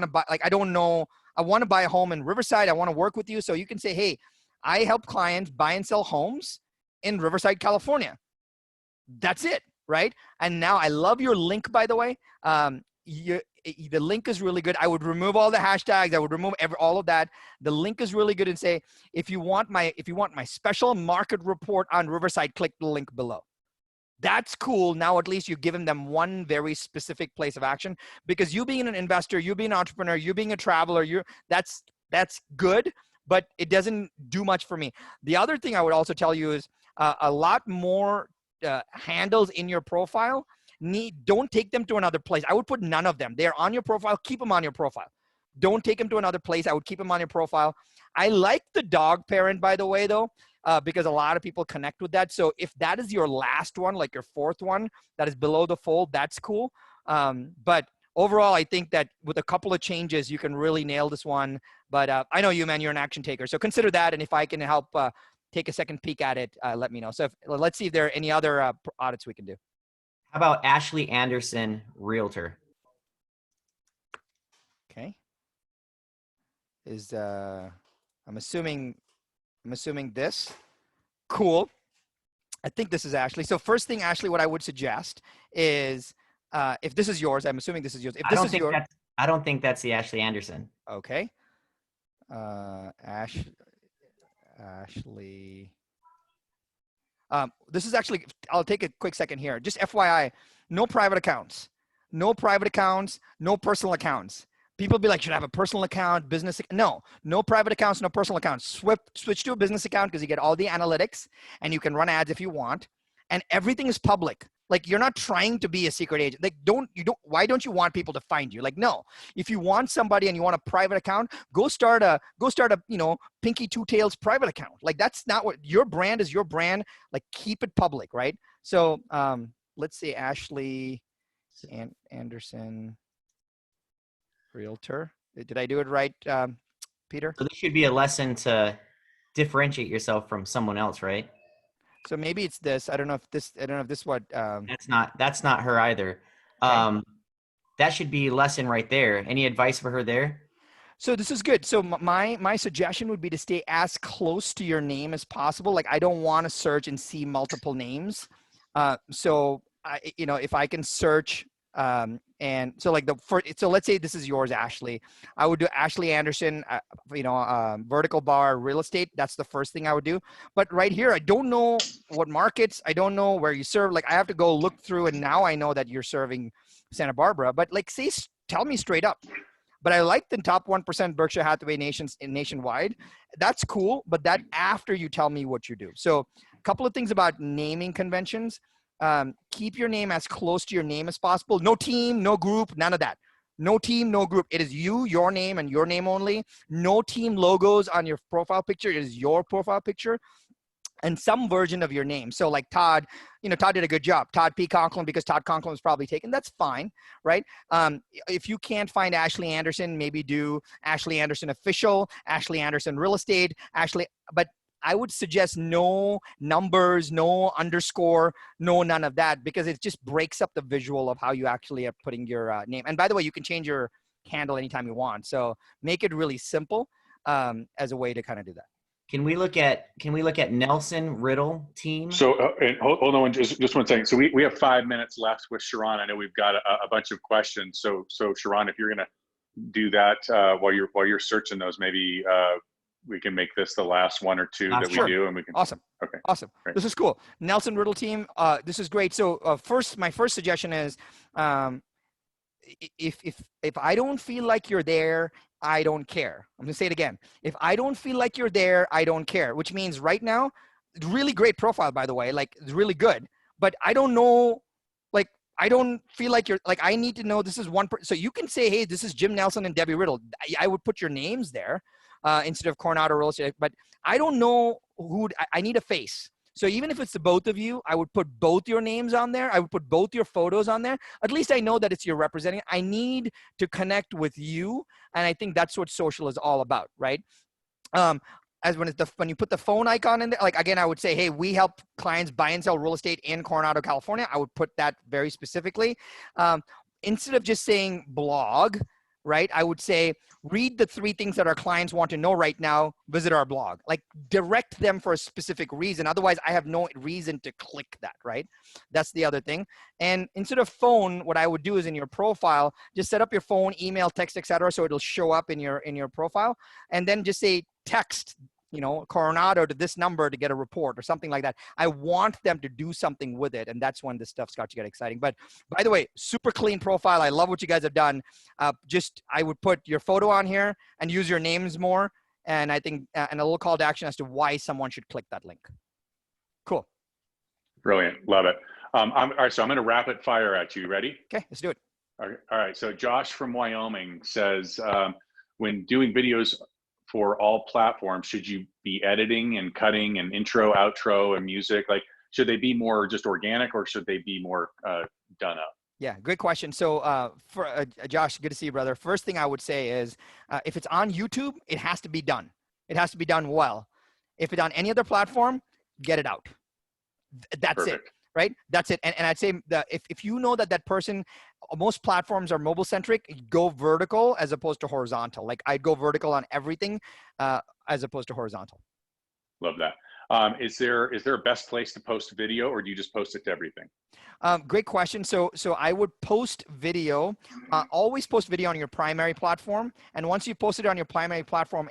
buy, like, I don't know. I want to buy a home in Riverside. I want to work with you. So you can say, hey, I help clients buy and sell homes in Riverside, California. That's it. Right. And now I love your link, by the way. The link is really good. I would remove all the hashtags. I would remove all of that. The link is really good, and say, if you want my special market report on Riverside, click the link below. That's cool. Now at least you've given them one very specific place of action, because you being an investor, you being an entrepreneur, you being a traveler, that's good, but it doesn't do much for me. The other thing I would also tell you is a lot more handles in your profile. Don't take them to another place. I would put none of them. They're on your profile. Keep them on your profile. Don't take them to another place. I would keep them on your profile. I like the dog parent, by the way, though. Because a lot of people connect with that. So if that is your last one, like your 4th one that is below the fold, that's cool. But overall, I think that with a couple of changes, you can really nail this one. But I know you, man, you're an action taker. So consider that. And if I can help take a second peek at it, let me know. So let's see if there are any other audits we can do. How about Ashley Anderson, Realtor? Okay. I'm assuming this. Cool. I think this is Ashley. So first thing, Ashley, what I would suggest is, if this is yours, I'm assuming this is yours. If this is yours, I don't think that's the Ashley Anderson. Okay. Ashley. This is actually, I'll take a quick second here. Just FYI, no private accounts. No private accounts, no personal accounts. People be like, should I have a personal account, business? No private accounts, no personal accounts. Switch to a business account, because you get all the analytics and you can run ads if you want, and everything is public. Like, you're not trying to be a secret agent. Like, why don't you want people to find you? Like, no, if you want somebody and you want a private account, go start a, Pinky Two Tails private account. Like, that's not what your brand is. Your brand, like, keep it public. Right. So, let's say Ashley Anderson, Realtor. Did I do it right, Peter? So this should be a lesson to differentiate yourself from someone else, right? So maybe it's this. I don't know if this is what. That's not her either. Okay. That should be a lesson right there. Any advice for her there? So this is good. So my suggestion would be to stay as close to your name as possible. Like I don't want to search and see multiple names. So if I can search and so like so let's say this is yours, Ashley. I would do Ashley Anderson, vertical bar real estate. That's the first thing I would do. But right here, I don't know what markets. I don't know where you serve. Like I have to go look through, and now I know that you're serving Santa Barbara. But like, tell me straight up. But I like the top 1% Berkshire Hathaway nationwide. That's cool, but that after you tell me what you do. So a couple of things about naming conventions. Keep your name as close to your name as possible. No team, no group, none of that. No team, no group. It is you, your name, and your name only. No team logos on your profile picture. It is your profile picture. And some version of your name. So like Todd, Todd did a good job. Todd P. Conklin, because Todd Conklin was probably taken. That's fine, right? If you can't find Ashley Anderson, maybe do Ashley Anderson Official, Ashley Anderson Real Estate, but I would suggest no numbers, no underscore, no none of that, because it just breaks up the visual of how you actually are putting your name. And by the way, you can change your handle anytime you want. So make it really simple as a way to kind of do that. Can we look at Nelson Riddle team? So and hold on just one second. So we have 5 minutes left with Sharran. I know we've got a bunch of questions. So Sharran, if you're gonna do that while you're searching those, maybe we can make this the last one or two that sure. we do, and we can. Awesome. Okay. Awesome. Great. This is cool. Nelson Riddle team. This is great. So my first suggestion is, if I don't feel like you're there, I don't care. I'm gonna say it again. If I don't feel like you're there, I don't care. Which means right now, really great profile, by the way, like it's really good. But I don't know, like I don't feel like you're like. I need to know this is one. So you can say, hey, this is Jim Nelson and Debbie Riddle. I would put your names there instead of Coronado Real Estate. But I don't know who. I need a face. So even if it's the both of you, I would put both your names on there. I would put both your photos on there. At least I know that it's you representing. I need to connect with you. And I think that's what social is all about, right? As when you put the phone icon in there, like again, I would say, hey, we help clients buy and sell real estate in Coronado, California. I would put that very specifically. Instead of just saying blog, right? I would say, read the 3 things that our clients want to know right now, visit our blog. Like direct them for a specific reason. Otherwise, I have no reason to click that, right? That's the other thing. And instead of phone, what I would do is in your profile, just set up your phone, email, text, etc. So it'll show up in your profile. And then just say text, Coronado to this number to get a report or something like that. I want them to do something with it. And that's when this stuff starts to get exciting. But by the way, super clean profile. I love what you guys have done. I would put your photo on here and use your names more. And I think, and a little call to action as to why someone should click that link. Cool. Brilliant. Love it. All right. So I'm going to rapid fire at you. Ready? Okay, let's do it. All right. So Josh from Wyoming says, when doing videos for all platforms, should you be editing and cutting and intro, outro, and music? Like, should they be more just organic, or should they be more done up? Yeah, great question. So for Josh, good to see you, brother. First thing I would say is, if it's on YouTube, it has to be done. It has to be done well. If it's on any other platform, get it out. That's Perfect. It. Right? That's it. And I'd say that if you know that person, most platforms are mobile centric, go vertical as opposed to horizontal. Like I'd go vertical on everything as opposed to horizontal. Love that. Is there a best place to post video, or do you just post it to everything? Great question. So I would post video, always post video on your primary platform. And once you post it on your primary platform,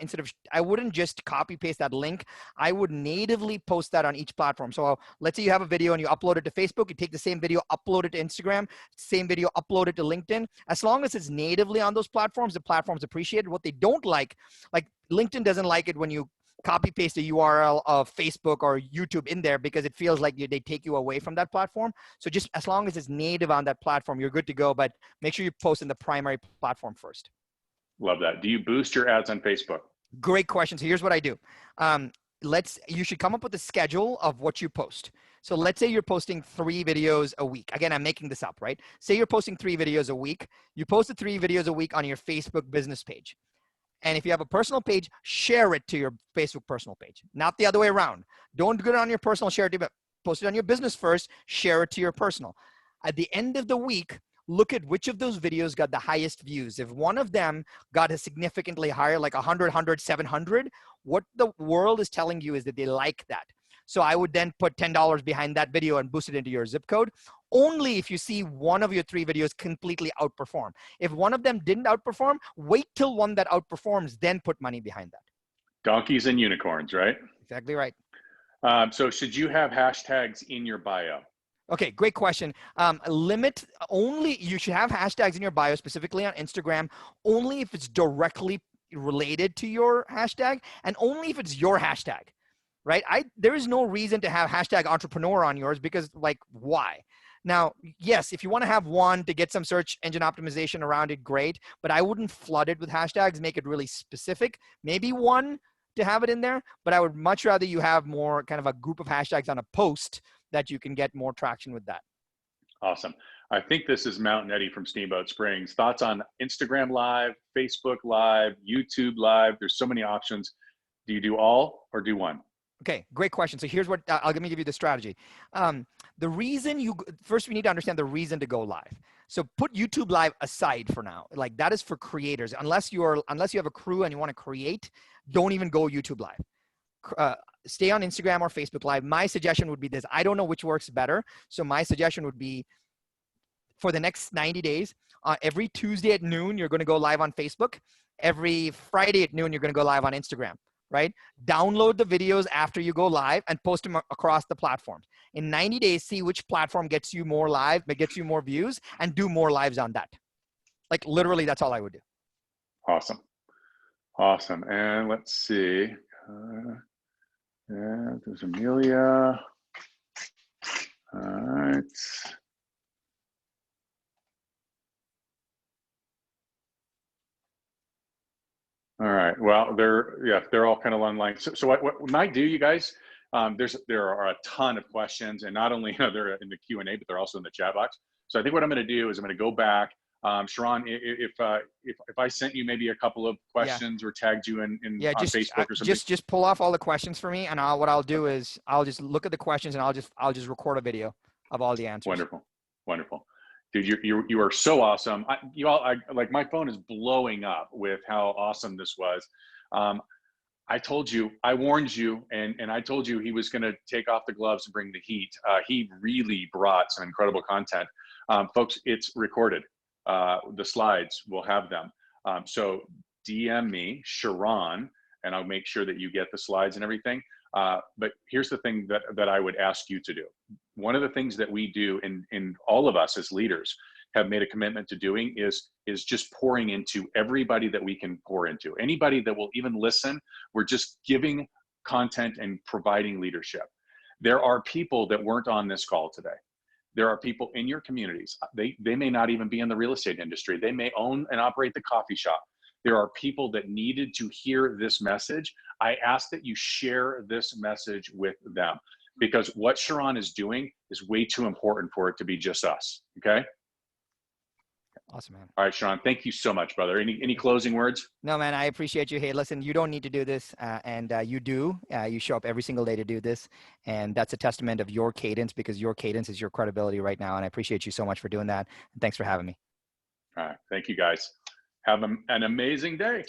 I wouldn't just copy paste that link. I would natively post that on each platform. So let's say you have a video and you upload it to Facebook, you take the same video, upload it to Instagram, same video, upload it to LinkedIn. As long as it's natively on those platforms, the platforms appreciate it. What they don't like LinkedIn doesn't like it when you copy paste a URL of Facebook or YouTube in there, because it feels like they take you away from that platform. So just as long as it's native on that platform, you're good to go, but make sure you post in the primary platform first. Love that. Do you boost your ads on Facebook? Great question. So here's what I do. You should come up with a schedule of what you post. So let's say you're posting 3 videos a week. Again, I'm making this up, right? Say you're posting 3 videos a week. You post the 3 videos a week on your Facebook business page. And if you have a personal page, share it to your Facebook personal page, not the other way around. Don't get it on your personal, share it, post it on your business first, share it to your personal. At the end of the week, look at which of those videos got the highest views. If one of them got a significantly higher, like 100, 700, what the world is telling you is that they like that. So I would then put $10 behind that video and boost it into your zip code. Only if you see one of your 3 videos completely outperform. If one of them didn't outperform, wait till one that outperforms, then put money behind that. Donkeys and unicorns, right? Exactly right. So should you have hashtags in your bio? Okay, great question. Limit only, you should have hashtags in your bio, specifically on Instagram, only if it's directly related to your hashtag and only if it's your hashtag, right? There is no reason to have hashtag entrepreneur on yours because, like, why? Now, yes, if you want to have one to get some search engine optimization around it, great, but I wouldn't flood it with hashtags, make it really specific. Maybe one to have it in there, but I would much rather you have more kind of a group of hashtags on a post that you can get more traction with that. Awesome. I think this is Mountain Eddie from Steamboat Springs. Thoughts on Instagram Live, Facebook Live, YouTube Live? There's so many options. Do you do all or do one? Okay, great question. So here's what, let me give you the strategy. The reason first we need to understand the reason to go live. So put YouTube Live aside for now. Like, that is for creators. Unless you have a crew and you want to create, don't even go YouTube Live. Stay on Instagram or Facebook Live. My suggestion would be this. I don't know which works better. So my suggestion would be for the next 90 days, every Tuesday at noon, you're going to go live on Facebook. Every Friday at noon, you're going to go live on Instagram, right? Download the videos after you go live and post them across the platforms. In 90 days, see which platform gets you more live, but gets you more views, and do more lives on that. Like, literally, that's all I would do. Awesome. Awesome. And let's see. Yeah, there's Amelia. All right. All right. Well, they're all kind of online. So what we might do, you guys, there are a ton of questions, and not only are they in the Q&A, but they're also in the chat box. So I think what I'm going to do is I'm going to go back. Sharran, if I sent you maybe a couple of questions or tagged you in on Facebook or something, just pull off all the questions for me, and what I'll do is I'll just look at the questions and I'll just record a video of all the answers. Wonderful, wonderful, dude. You are so awesome. Like, my phone is blowing up with how awesome this was. I told you, I warned you, and I told you he was going to take off the gloves and bring the heat. He really brought some incredible content, folks. It's recorded. The slides, we'll have them. So DM me, Sharran, and I'll make sure that you get the slides and everything. But here's the thing that I would ask you to do. One of the things that we do in all of us as leaders have made a commitment to doing is just pouring into everybody that we can pour into. Anybody that will even listen, we're just giving content and providing leadership. There are people that weren't on this call today. There are people in your communities. They may not even be in the real estate industry. They may own and operate the coffee shop. There are people that needed to hear this message. I ask that you share this message with them, because what Sharran is doing is way too important for it to be just us, okay? Awesome, man. All right, Sharran, thank you so much, brother. Any closing words? No, man, I appreciate you. Hey, listen, you don't need to do this, and you do. You show up every single day to do this, and that's a testament of your cadence, because your cadence is your credibility right now, and I appreciate you so much for doing that, and thanks for having me. All right, thank you, guys. Have an amazing day.